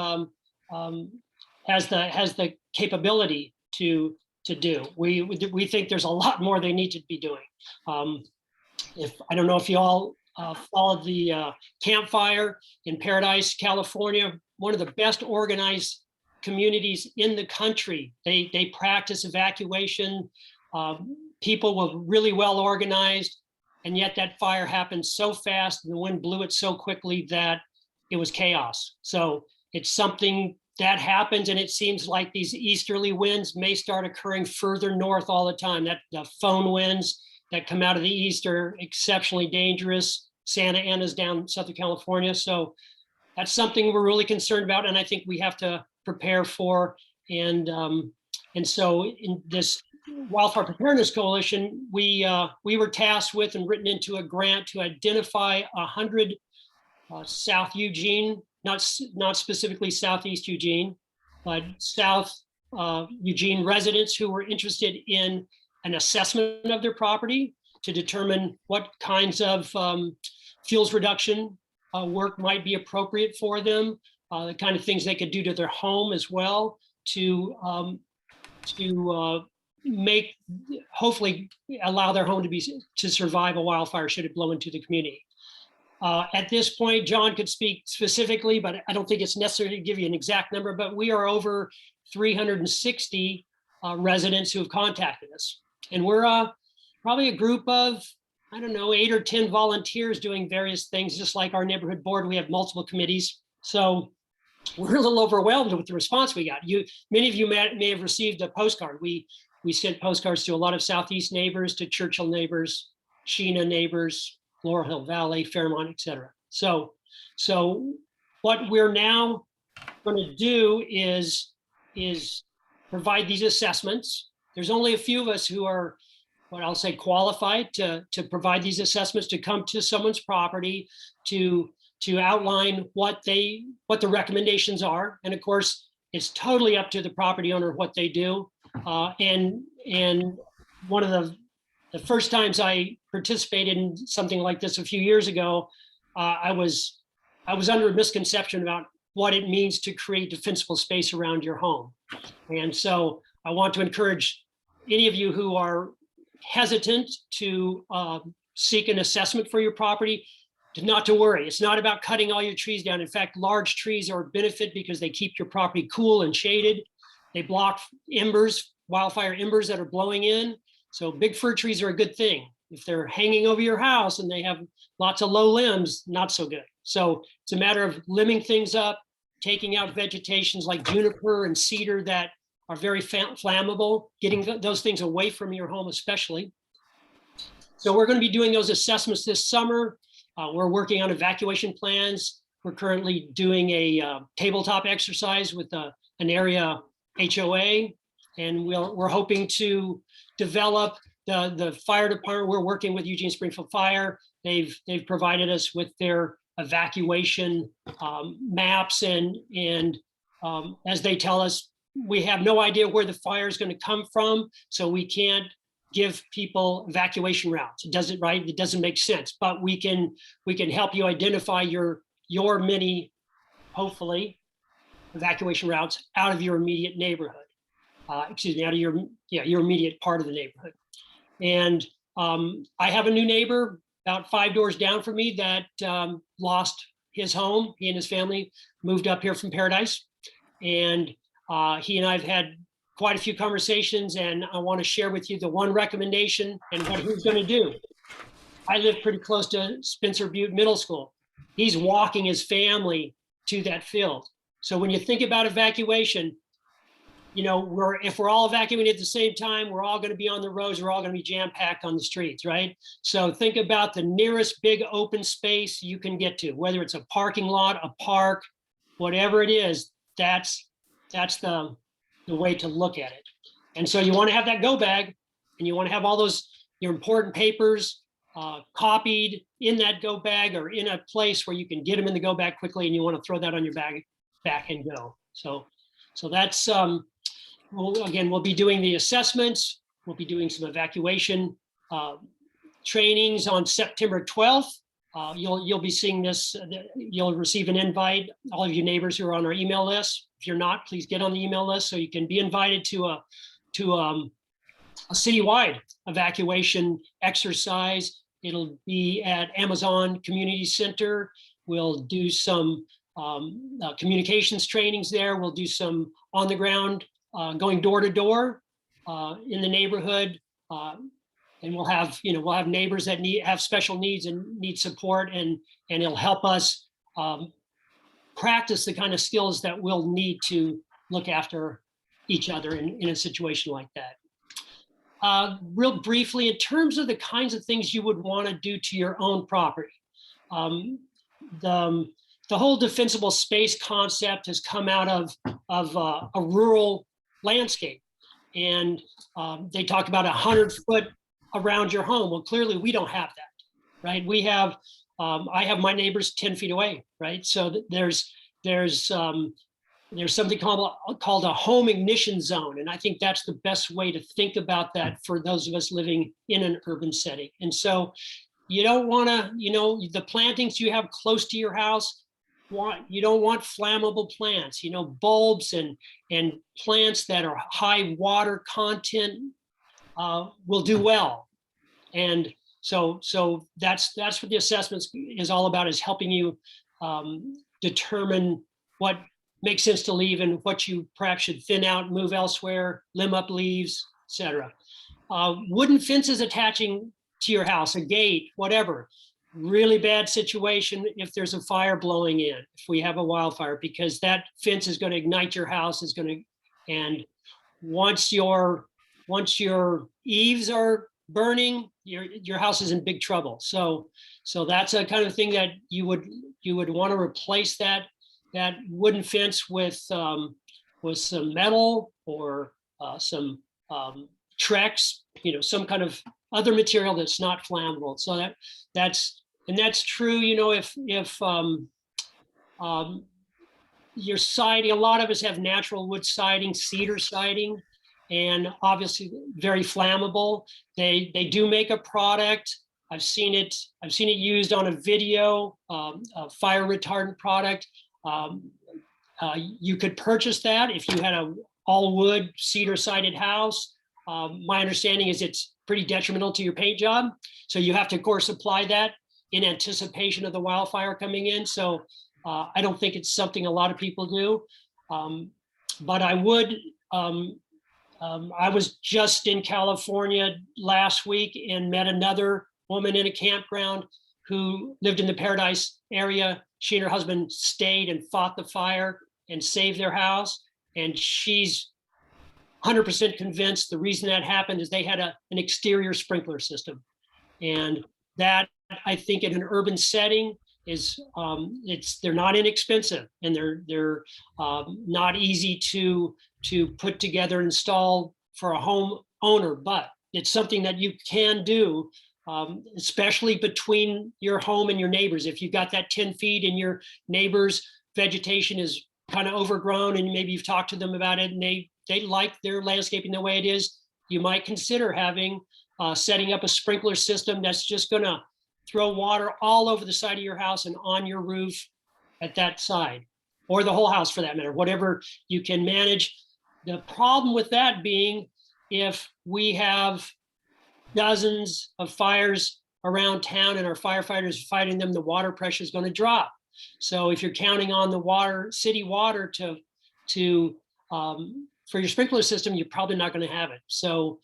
has the capability to do. We think there's a lot more they need to be doing. I don't know if you all followed the campfire in Paradise, California, one of the best organized communities in the country. They practice evacuation. People were really well organized, and yet that fire happened so fast and the wind blew it so quickly that it was chaos. So it's something that happens, and it seems like these easterly winds may start occurring further north all the time. That the phone winds that come out of the east are exceptionally dangerous. Santa Ana's down Southern California. So that's something we're really concerned about, and I think we have to prepare for. And so in this Wildfire Preparedness Coalition, we were tasked with and written into a grant to identify 100 South Eugene, not specifically Southeast Eugene, but South Eugene residents who were interested in an assessment of their property to determine what kinds of fuels reduction work might be appropriate for them, the kind of things they could do to their home as well to hopefully allow their home to survive a wildfire should it blow into the community. At this point, John could speak specifically, but I don't think it's necessary to give you an exact number, but we are over 360 residents who have contacted us. And we're probably a group of, I don't know, 8 or 10 volunteers doing various things, just like our neighborhood board. We have multiple committees. So we're a little overwhelmed with the response we got. Many of you may have received a postcard. We sent postcards to a lot of Southeast neighbors, to Churchill neighbors, Sheena neighbors, Laurel Hill Valley, Fairmont, et cetera. So what we're now going to do is provide these assessments. There's only a few of us who are, what I'll say, qualified to provide these assessments, to come to someone's property, to outline what the recommendations are. And of course, it's totally up to the property owner what they do. And one of the first times I participated in something like this a few years ago, I was under a misconception about what it means to create defensible space around your home. And so I want to encourage any of you who are hesitant to seek an assessment for your property, not to worry. It's not about cutting all your trees down. In fact, large trees are a benefit because they keep your property cool and shaded. They block embers, wildfire embers that are blowing in. So big fir trees are a good thing. If they're hanging over your house and they have lots of low limbs, not so good. So it's a matter of limbing things up, taking out vegetations like juniper and cedar that are very flammable, getting those things away from your home especially. So we're going to be doing those assessments this summer. We're working on evacuation plans. We're currently doing a tabletop exercise with an area HOA, and we're hoping to develop the fire department. We're working with Eugene Springfield Fire. They've provided us with their evacuation maps, and as they tell us, we have no idea where the fire is going to come from, so we can't give people evacuation routes. It doesn't make sense, but we can help you identify your many, hopefully, evacuation routes out of your immediate neighborhood. Out of your immediate part of the neighborhood. And I have a new neighbor about 5 doors down from me that lost his home. He and his family moved up here from Paradise, and he and I have had quite a few conversations, and I want to share with you the one recommendation and what he's going to do. I live pretty close to Spencer Butte Middle School. He's walking his family to that field. So when you think about evacuation, if we're all evacuating at the same time, we're all going to be on the roads, we're all going to be jam-packed on the streets, right? So think about the nearest big open space you can get to, whether it's a parking lot, a park, whatever it is, that's the way to look at it. And so you want to have that go bag, and you want to have all your important papers copied in that go bag, or in a place where you can get them in the go bag quickly, and you want to throw that on your back and go. So that's, we'll be doing the assessments. We'll be doing some evacuation trainings on September 12th. You'll be seeing this, you'll receive an invite, all of you neighbors who are on our email list. If you're not, please get on the email list so you can be invited to a citywide evacuation exercise. It'll be at Amazon Community Center. We'll do some communications trainings there. We'll do some on the ground, going door to door in the neighborhood. And we'll have neighbors that have special needs and need support, and it'll help us practice the kind of skills that we'll need to look after each other in a situation like that. Real briefly, in terms of the kinds of things you would want to do to your own property, the whole defensible space concept has come out of a rural landscape, and they talk about 100 foot around your home. Well, clearly we don't have that, right? We have, I have my neighbors 10 feet away, right? So there's something called a home ignition zone. And I think that's the best way to think about that for those of us living in an urban setting. And so you don't want to, the plantings you have close to your house, you don't want flammable plants, bulbs and plants that are high water content will do well. And So that's what the assessment is all about, is helping you determine what makes sense to leave and what you perhaps should thin out, move elsewhere, limb up leaves, etc. Wooden fences attaching to your house, a gate, whatever. Really bad situation if there's a fire blowing in, if we have a wildfire, because that fence is going to ignite your house, and once your eaves are burning, your house is in big trouble. So that's a kind of thing that you would want to replace that wooden fence with some metal or some Trex, some kind of other material that's not flammable. So that's true. If your siding, a lot of us have natural wood siding, cedar siding, and obviously very flammable. They do make a product. I've seen it used on a video, a fire retardant product. You could purchase that if you had a all wood cedar sided house. My understanding is it's pretty detrimental to your paint job. So you have to, of course, apply that in anticipation of the wildfire coming in. So I don't think it's something a lot of people do. But I would, I was just in California last week and met another woman in a campground who lived in the Paradise area. She and her husband stayed and fought the fire and saved their house. And she's 100% convinced the reason that happened is they had an exterior sprinkler system. And that, I think, in an urban setting is they're not inexpensive, and they're not easy to put together and install for a home owner, but it's something that you can do, especially between your home and your neighbors. If you've got that 10 feet and your neighbor's vegetation is kind of overgrown and maybe you've talked to them about it and they like their landscaping the way it is, you might consider setting up a sprinkler system that's just going to throw water all over the side of your house and on your roof at that side, or the whole house for that matter, whatever you can manage. The problem with that being, if we have dozens of fires around town and our firefighters fighting them, the water pressure is going to drop. So if you're counting on the city water for your sprinkler system, you're probably not going to have it. So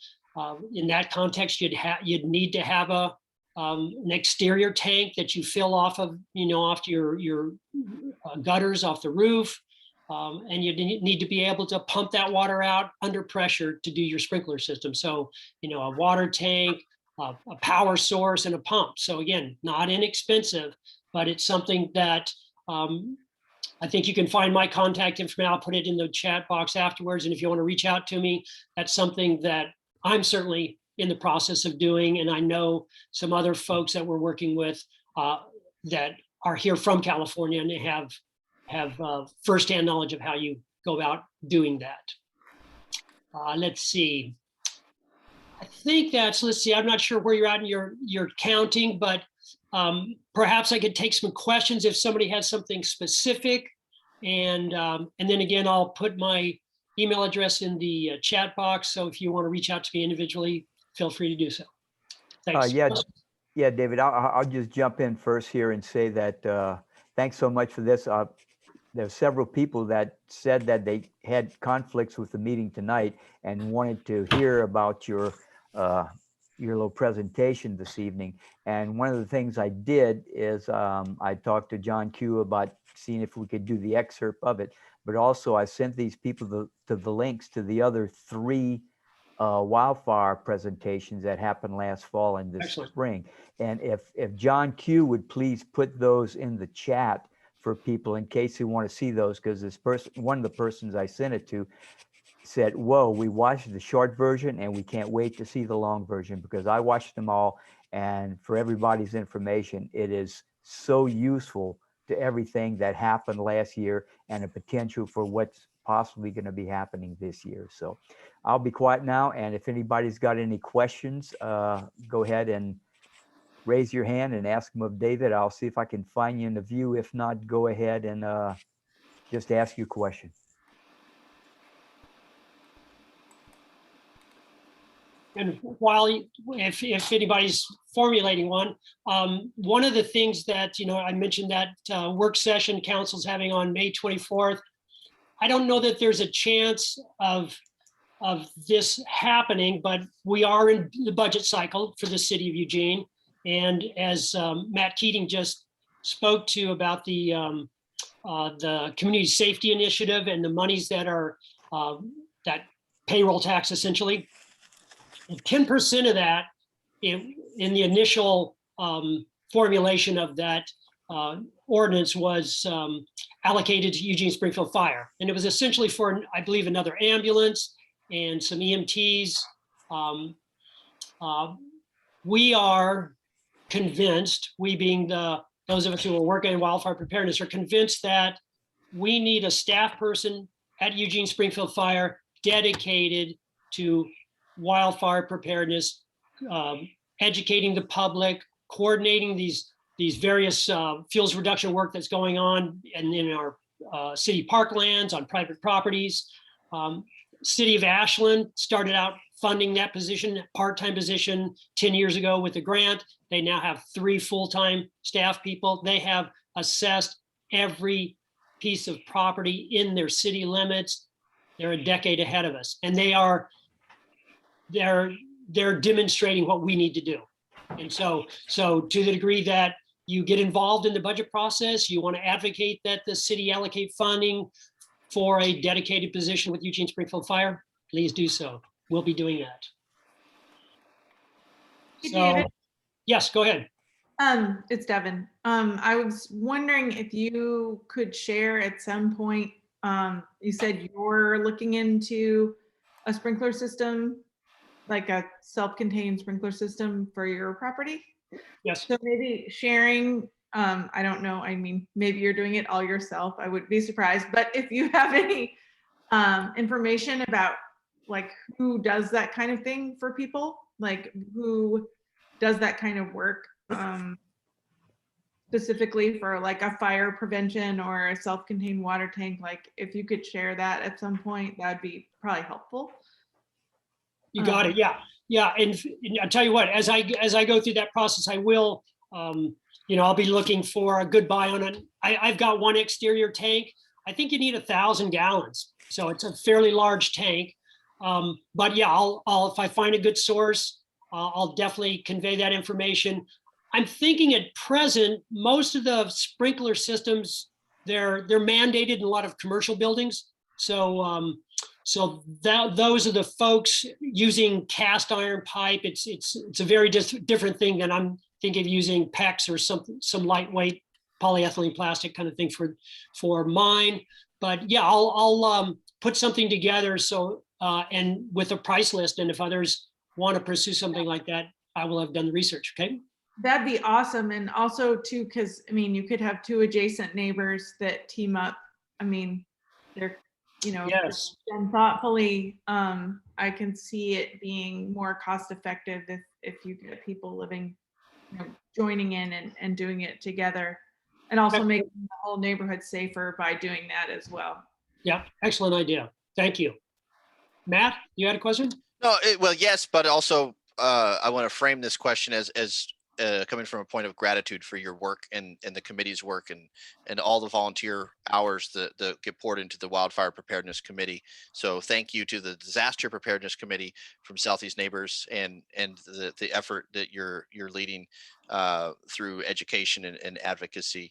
in that context, you'd need to have an exterior tank that you fill off of, off your gutters off the roof. And you need to be able to pump that water out under pressure to do your sprinkler system. So, a water tank, a power source, and a pump. So again, not inexpensive, but it's something that I think you can find my contact information. I'll put it in the chat box afterwards. And if you want to reach out to me, that's something that I'm certainly in the process of doing. And I know some other folks that we're working with that are here from California, and they have firsthand knowledge of how you go about doing that. Let's see. I think let's see, I'm not sure where you're at in your counting, but perhaps I could take some questions if somebody has something specific. And then again, I'll put my email address in the chat box. So if you want to reach out to me individually, feel free to do so. Thanks. Yeah, David, I'll just jump in first here and say that thanks so much for this. There are several people that said that they had conflicts with the meeting tonight and wanted to hear about your little presentation this evening. And one of the things I did is I talked to John Q about seeing if we could do the excerpt of it, but also I sent these people to the links to the other 3 wildfire presentations that happened last fall and this spring. And if John Q would please put those in the chat for people in case they want to see those, because one of the persons I sent it to said, whoa, we watched the short version and we can't wait to see the long version, because I watched them all, and for everybody's information, it is so useful to everything that happened last year and a potential for what's possibly going to be happening this year. So I'll be quiet now, and if anybody's got any questions, go ahead and raise your hand and ask them of David. I'll see if I can find you in the view. If not, go ahead and just ask your question. And while, if anybody's formulating one of the things that, I mentioned that work session council's having on May 24th. I don't know that there's a chance of this happening, but we are in the budget cycle for the city of Eugene. And as Matt Keating just spoke to about the community safety initiative and the monies that are that payroll tax essentially, 10% of that in the initial formulation of that ordinance was allocated to Eugene Springfield Fire. And it was essentially for, I believe, another ambulance and some EMTs. We are convinced, we being those of us who are working in wildfire preparedness, are convinced that we need a staff person at Eugene Springfield Fire dedicated to wildfire preparedness, educating the public, coordinating these various fuels reduction work that's going on and in our city parklands, on private properties. City of Ashland started out funding that position, part-time position 10 years ago with a grant. They now have 3 full-time staff people. They have assessed every piece of property in their city limits. They're a decade ahead of us, and they're demonstrating what we need to do. And so to the degree that you get involved in the budget process, you want to advocate that the city allocate funding for a dedicated position with Eugene Springfield Fire, please do so. We'll be doing that. Hey, So, David. yes, go ahead. It's Devin. I was wondering if you could share at some point, you said you're looking into a sprinkler system, like a self-contained sprinkler system for your property. Yes. So maybe sharing, I don't know, I mean, maybe you're doing it all yourself. I would be surprised, but if you have any information about like who does that kind of thing for people, like who does that kind of work, specifically for like a fire prevention or a self-contained water tank, like if you could share that at some point, that'd be probably helpful. You got it. Yeah. Yeah. And I'll tell you what, as I go through that process, I will, I'll be looking for a good buy on it. I've got one exterior tank. I think you need 1,000 gallons. So it's a fairly large tank. But yeah, I'll if I find a good source, I'll definitely convey that information. I'm thinking at present, most of the sprinkler systems, they're mandated in a lot of commercial buildings. So those are the folks using cast iron pipe. It's a very different thing than I'm thinking of using PEX or some lightweight polyethylene plastic kind of thing for mine. But yeah, I'll put something together. So and with a price list, and if others want to pursue something like that, I will have done the research. Okay. That'd be awesome. And also too, because I mean, you could have 2 adjacent neighbors that team up. I mean, they're, yes, and thoughtfully, I can see it being more cost effective if you get people living, joining in and doing it together, and also making the whole neighborhood safer by doing that as well. Yeah, excellent idea. Thank you. Matt, you had a question? No, well, yes, but also I want to frame this question as coming from a point of gratitude for your work and the committee's work and all the volunteer hours that get poured into the Wildfire Preparedness Committee. So thank you to the Disaster Preparedness Committee from Southeast Neighbors and the effort that you're leading through education and advocacy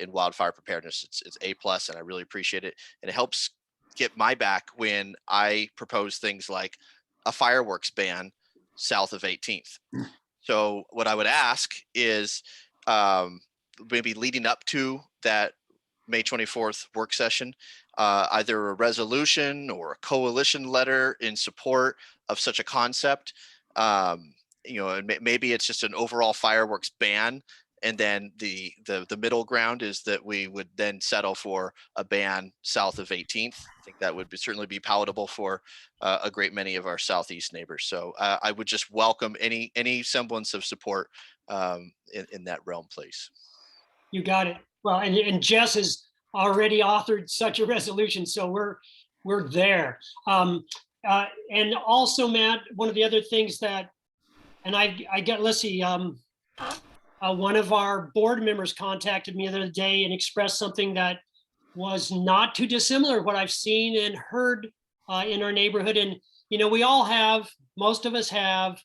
in wildfire preparedness. It's A+, and I really appreciate it. And it helps get my back when I propose things like a fireworks ban south of 18th. So what I would ask is maybe leading up to that May 24th work session, either a resolution or a coalition letter in support of such a concept. And maybe it's just an overall fireworks ban. And then the middle ground is that we would then settle for a ban south of 18th. I think that would certainly be palatable for a great many of our Southeast neighbors. So I would just welcome any semblance of support in that realm, please. You got it. Well, and Jess has already authored such a resolution, so we're there. And also, Matt, one of the other things that, and I get, let's see, one of our board members contacted me the other day and expressed something that was not too dissimilar what I've seen and heard in our neighborhood. And, you know, we all have, most of us have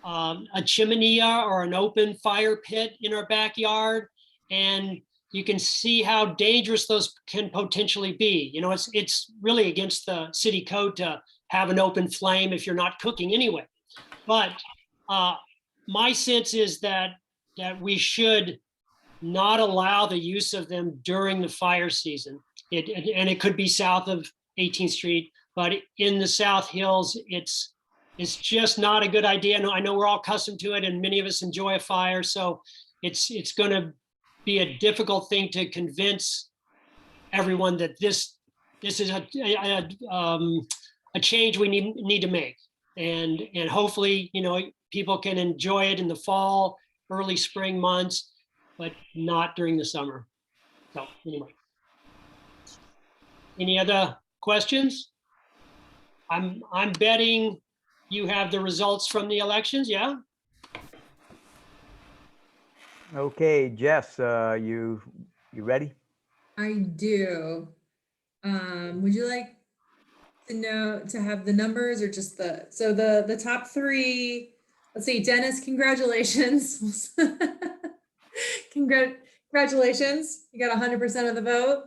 a chiminea or an open fire pit in our backyard. And you can see how dangerous those can potentially be. You know, it's really against the city code to have an open flame if you're not cooking anyway. But my sense is that we should not allow the use of them during the fire season. And it could be south of 18th Street, but in the South Hills, it's just not a good idea. I know we're all accustomed to it, and many of us enjoy a fire, so it's going to be a difficult thing to convince everyone that this is a change we need to make, and hopefully, you know, people can enjoy it in the fall, early spring months, but not during the summer. So anyway, any other questions? I'm betting you have the results from the elections, yeah? Okay, Jess, you ready? I do. Would you like to have the numbers or just the top three? Let's see, Dennis, congratulations. Congratulations. You got 100% of the vote.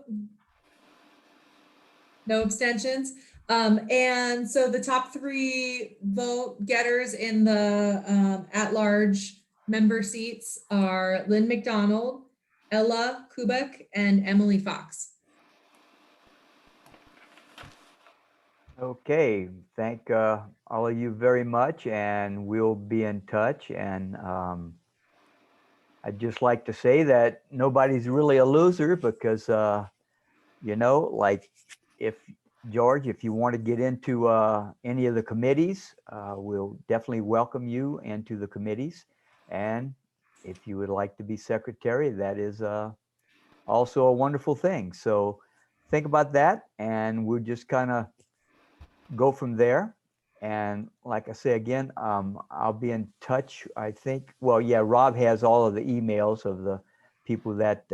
No abstentions. And so the top three vote getters in the at-large member seats are Lynn McDonald, Ella Kubek, and Emily Fox. Okay, thank all of you very much, and we'll be in touch. And I'd just like to say that nobody's really a loser because, you know, like if George, if you want to get into any of the committees, we'll definitely welcome you into the committees. And if you would like to be secretary, that is also a wonderful thing. So think about that, and we'll just kind of go from there. And like I say again, I'll be in touch, I think. Well, yeah, Rob has all of the emails of the people that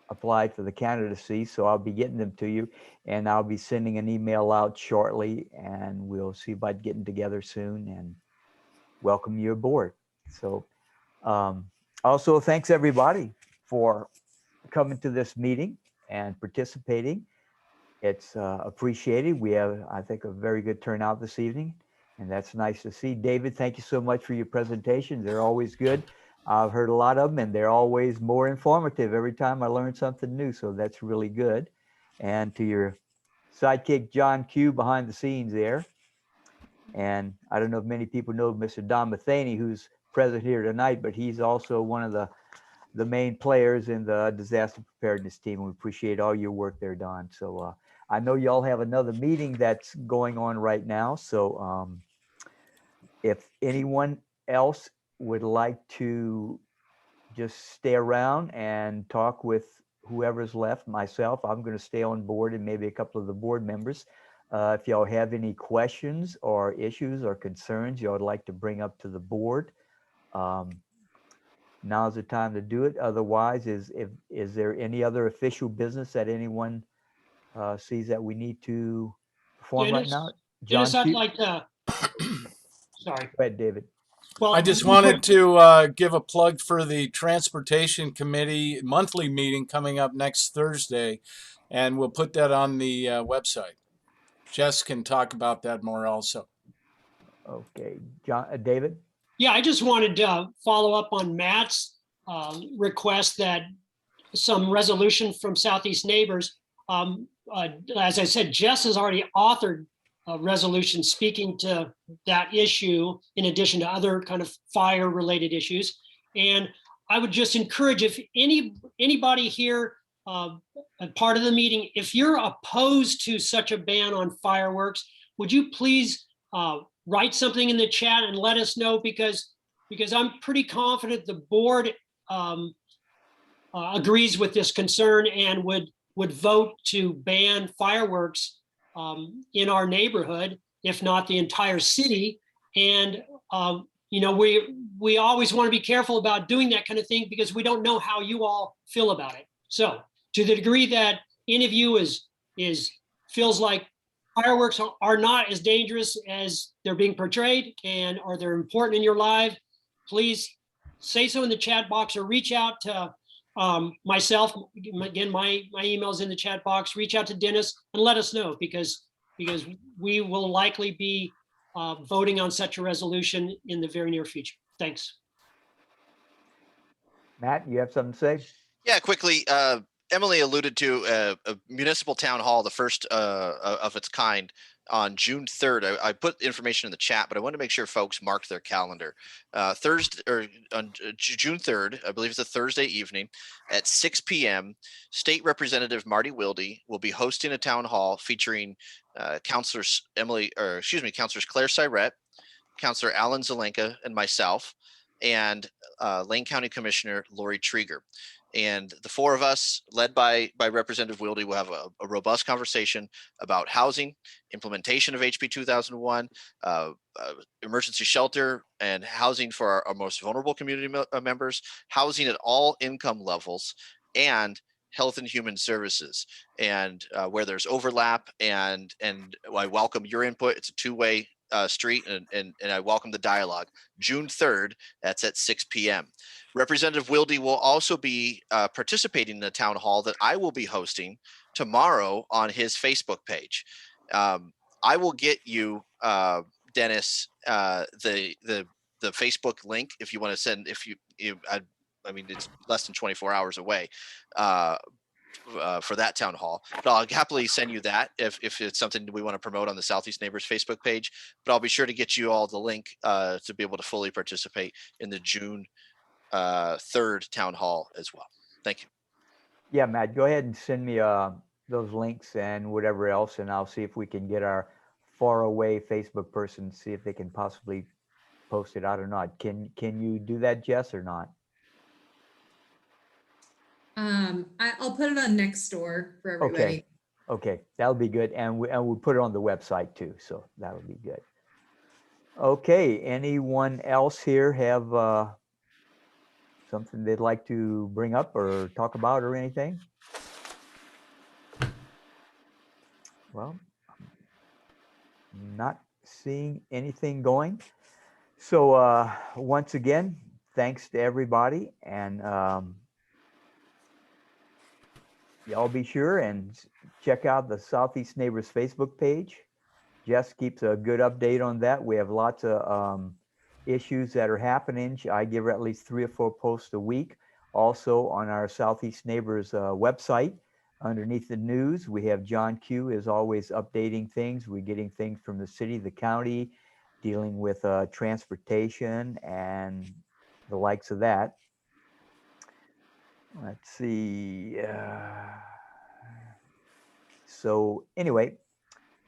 applied for the candidacy, so I'll be getting them to you, and I'll be sending an email out shortly, and we'll see about getting together soon and welcome you aboard. So also thanks everybody for coming to this meeting and participating. It's appreciated. We have, I think, a very good turnout this evening, and that's nice to see. David, thank you so much for your presentations. They're always good. I've heard a lot of them, and they're always more informative every time I learn something new, so that's really good. And to your sidekick, John Q, behind the scenes there. And I don't know if many people know Mr. Don Matheny, who's present here tonight, but he's also one of the main players in the disaster preparedness team. We appreciate all your work there, Don. So I know y'all have another meeting that's going on right now. So if anyone else would like to just stay around and talk with whoever's left, myself, I'm going to stay on board, and maybe a couple of the board members. If y'all have any questions or issues or concerns y'all would like to bring up to the board, now's the time to do it. Otherwise, is there any other official business that anyone sees that we need to perform right now? John, Dennis, I'd like to, sorry. Go ahead, David. Well, I just wanted to give a plug for the Transportation Committee monthly meeting coming up next Thursday, and we'll put that on the website. Jess can talk about that more also. Okay, John, David? Yeah, I just wanted to follow up on Matt's request that some resolution from Southeast Neighbors. As I said, Jess has already authored a resolution speaking to that issue in addition to other kind of fire related issues. And I would just encourage, if anybody here, part of the meeting, if you're opposed to such a ban on fireworks, would you please write something in the chat and let us know, because I'm pretty confident the board agrees with this concern and would vote to ban fireworks in our neighborhood, if not the entire city. And we always want to be careful about doing that kind of thing because we don't know how you all feel about it. So to the degree that any of you feels like fireworks are not as dangerous as they're being portrayed or they're important in your life, please say so in the chat box or reach out to myself. Again, my email's in the chat box. Reach out to Dennis and let us know because we will likely be voting on such a resolution in the very near future. Thanks. Matt, you have something to say? Yeah, quickly. Emily alluded to a municipal town hall, the first of its kind, on June 3rd. I put information in the chat, but I want to make sure folks marked their calendar. Thursday or on June 3rd, I believe it's a Thursday evening at 6 p.m. State Representative Marty Wilde will be hosting a town hall featuring Councilors Claire Syrett, Councilor Alan Zelenka, and myself, and Lane County Commissioner Lori Trieger. And the four of us, led by Representative Wilde, will have a robust conversation about housing, implementation of HB 2001, emergency shelter and housing for our most vulnerable community members, housing at all income levels, and health and human services. And where there's overlap, and I welcome your input. It's a two-way street, and I welcome the dialogue. June 3rd, that's at 6 p.m. Representative Wilde will also be participating in the town hall that I will be hosting tomorrow on his Facebook page. I will get you, Dennis, the Facebook link if you want to send. I mean, it's less than 24 hours away for that town hall, but I'll happily send you that if it's something we want to promote on the Southeast Neighbors Facebook page. But I'll be sure to get you all the link to be able to fully participate in the June 3rd town hall as well. Thank you. Yeah, Matt, go ahead and send me those links and whatever else, and I'll see if we can get our faraway Facebook person, see if they can possibly post it out or not. Can you do that, Jess, or not? I'll put it on Nextdoor for everybody. Okay, that'll be good, and we'll put it on the website too, so that'll be good. Okay, anyone else here have something they'd like to bring up or talk about or anything? Well, I'm not seeing anything going. So once again, thanks to everybody, and y'all be sure and check out the Southeast Neighbors Facebook page. Jess keeps a good update on that. We have lots of issues that are happening. I give her at least 3 or 4 posts a week. Also on our Southeast Neighbors website, underneath the news, we have John Q is always updating things. We're getting things from the city, the county, dealing with transportation and the likes of that. Let's see. So anyway,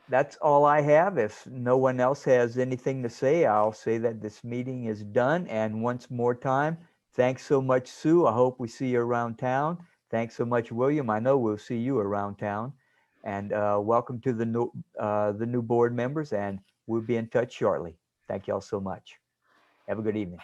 that's all I have. If no one else has anything to say, I'll say that this meeting is done. And once more time, thanks so much, Sue. I hope we see you around town. Thanks so much, William. I know we'll see you around town. And welcome to the new board members, and we'll be in touch shortly. Thank you all so much. Have a good evening.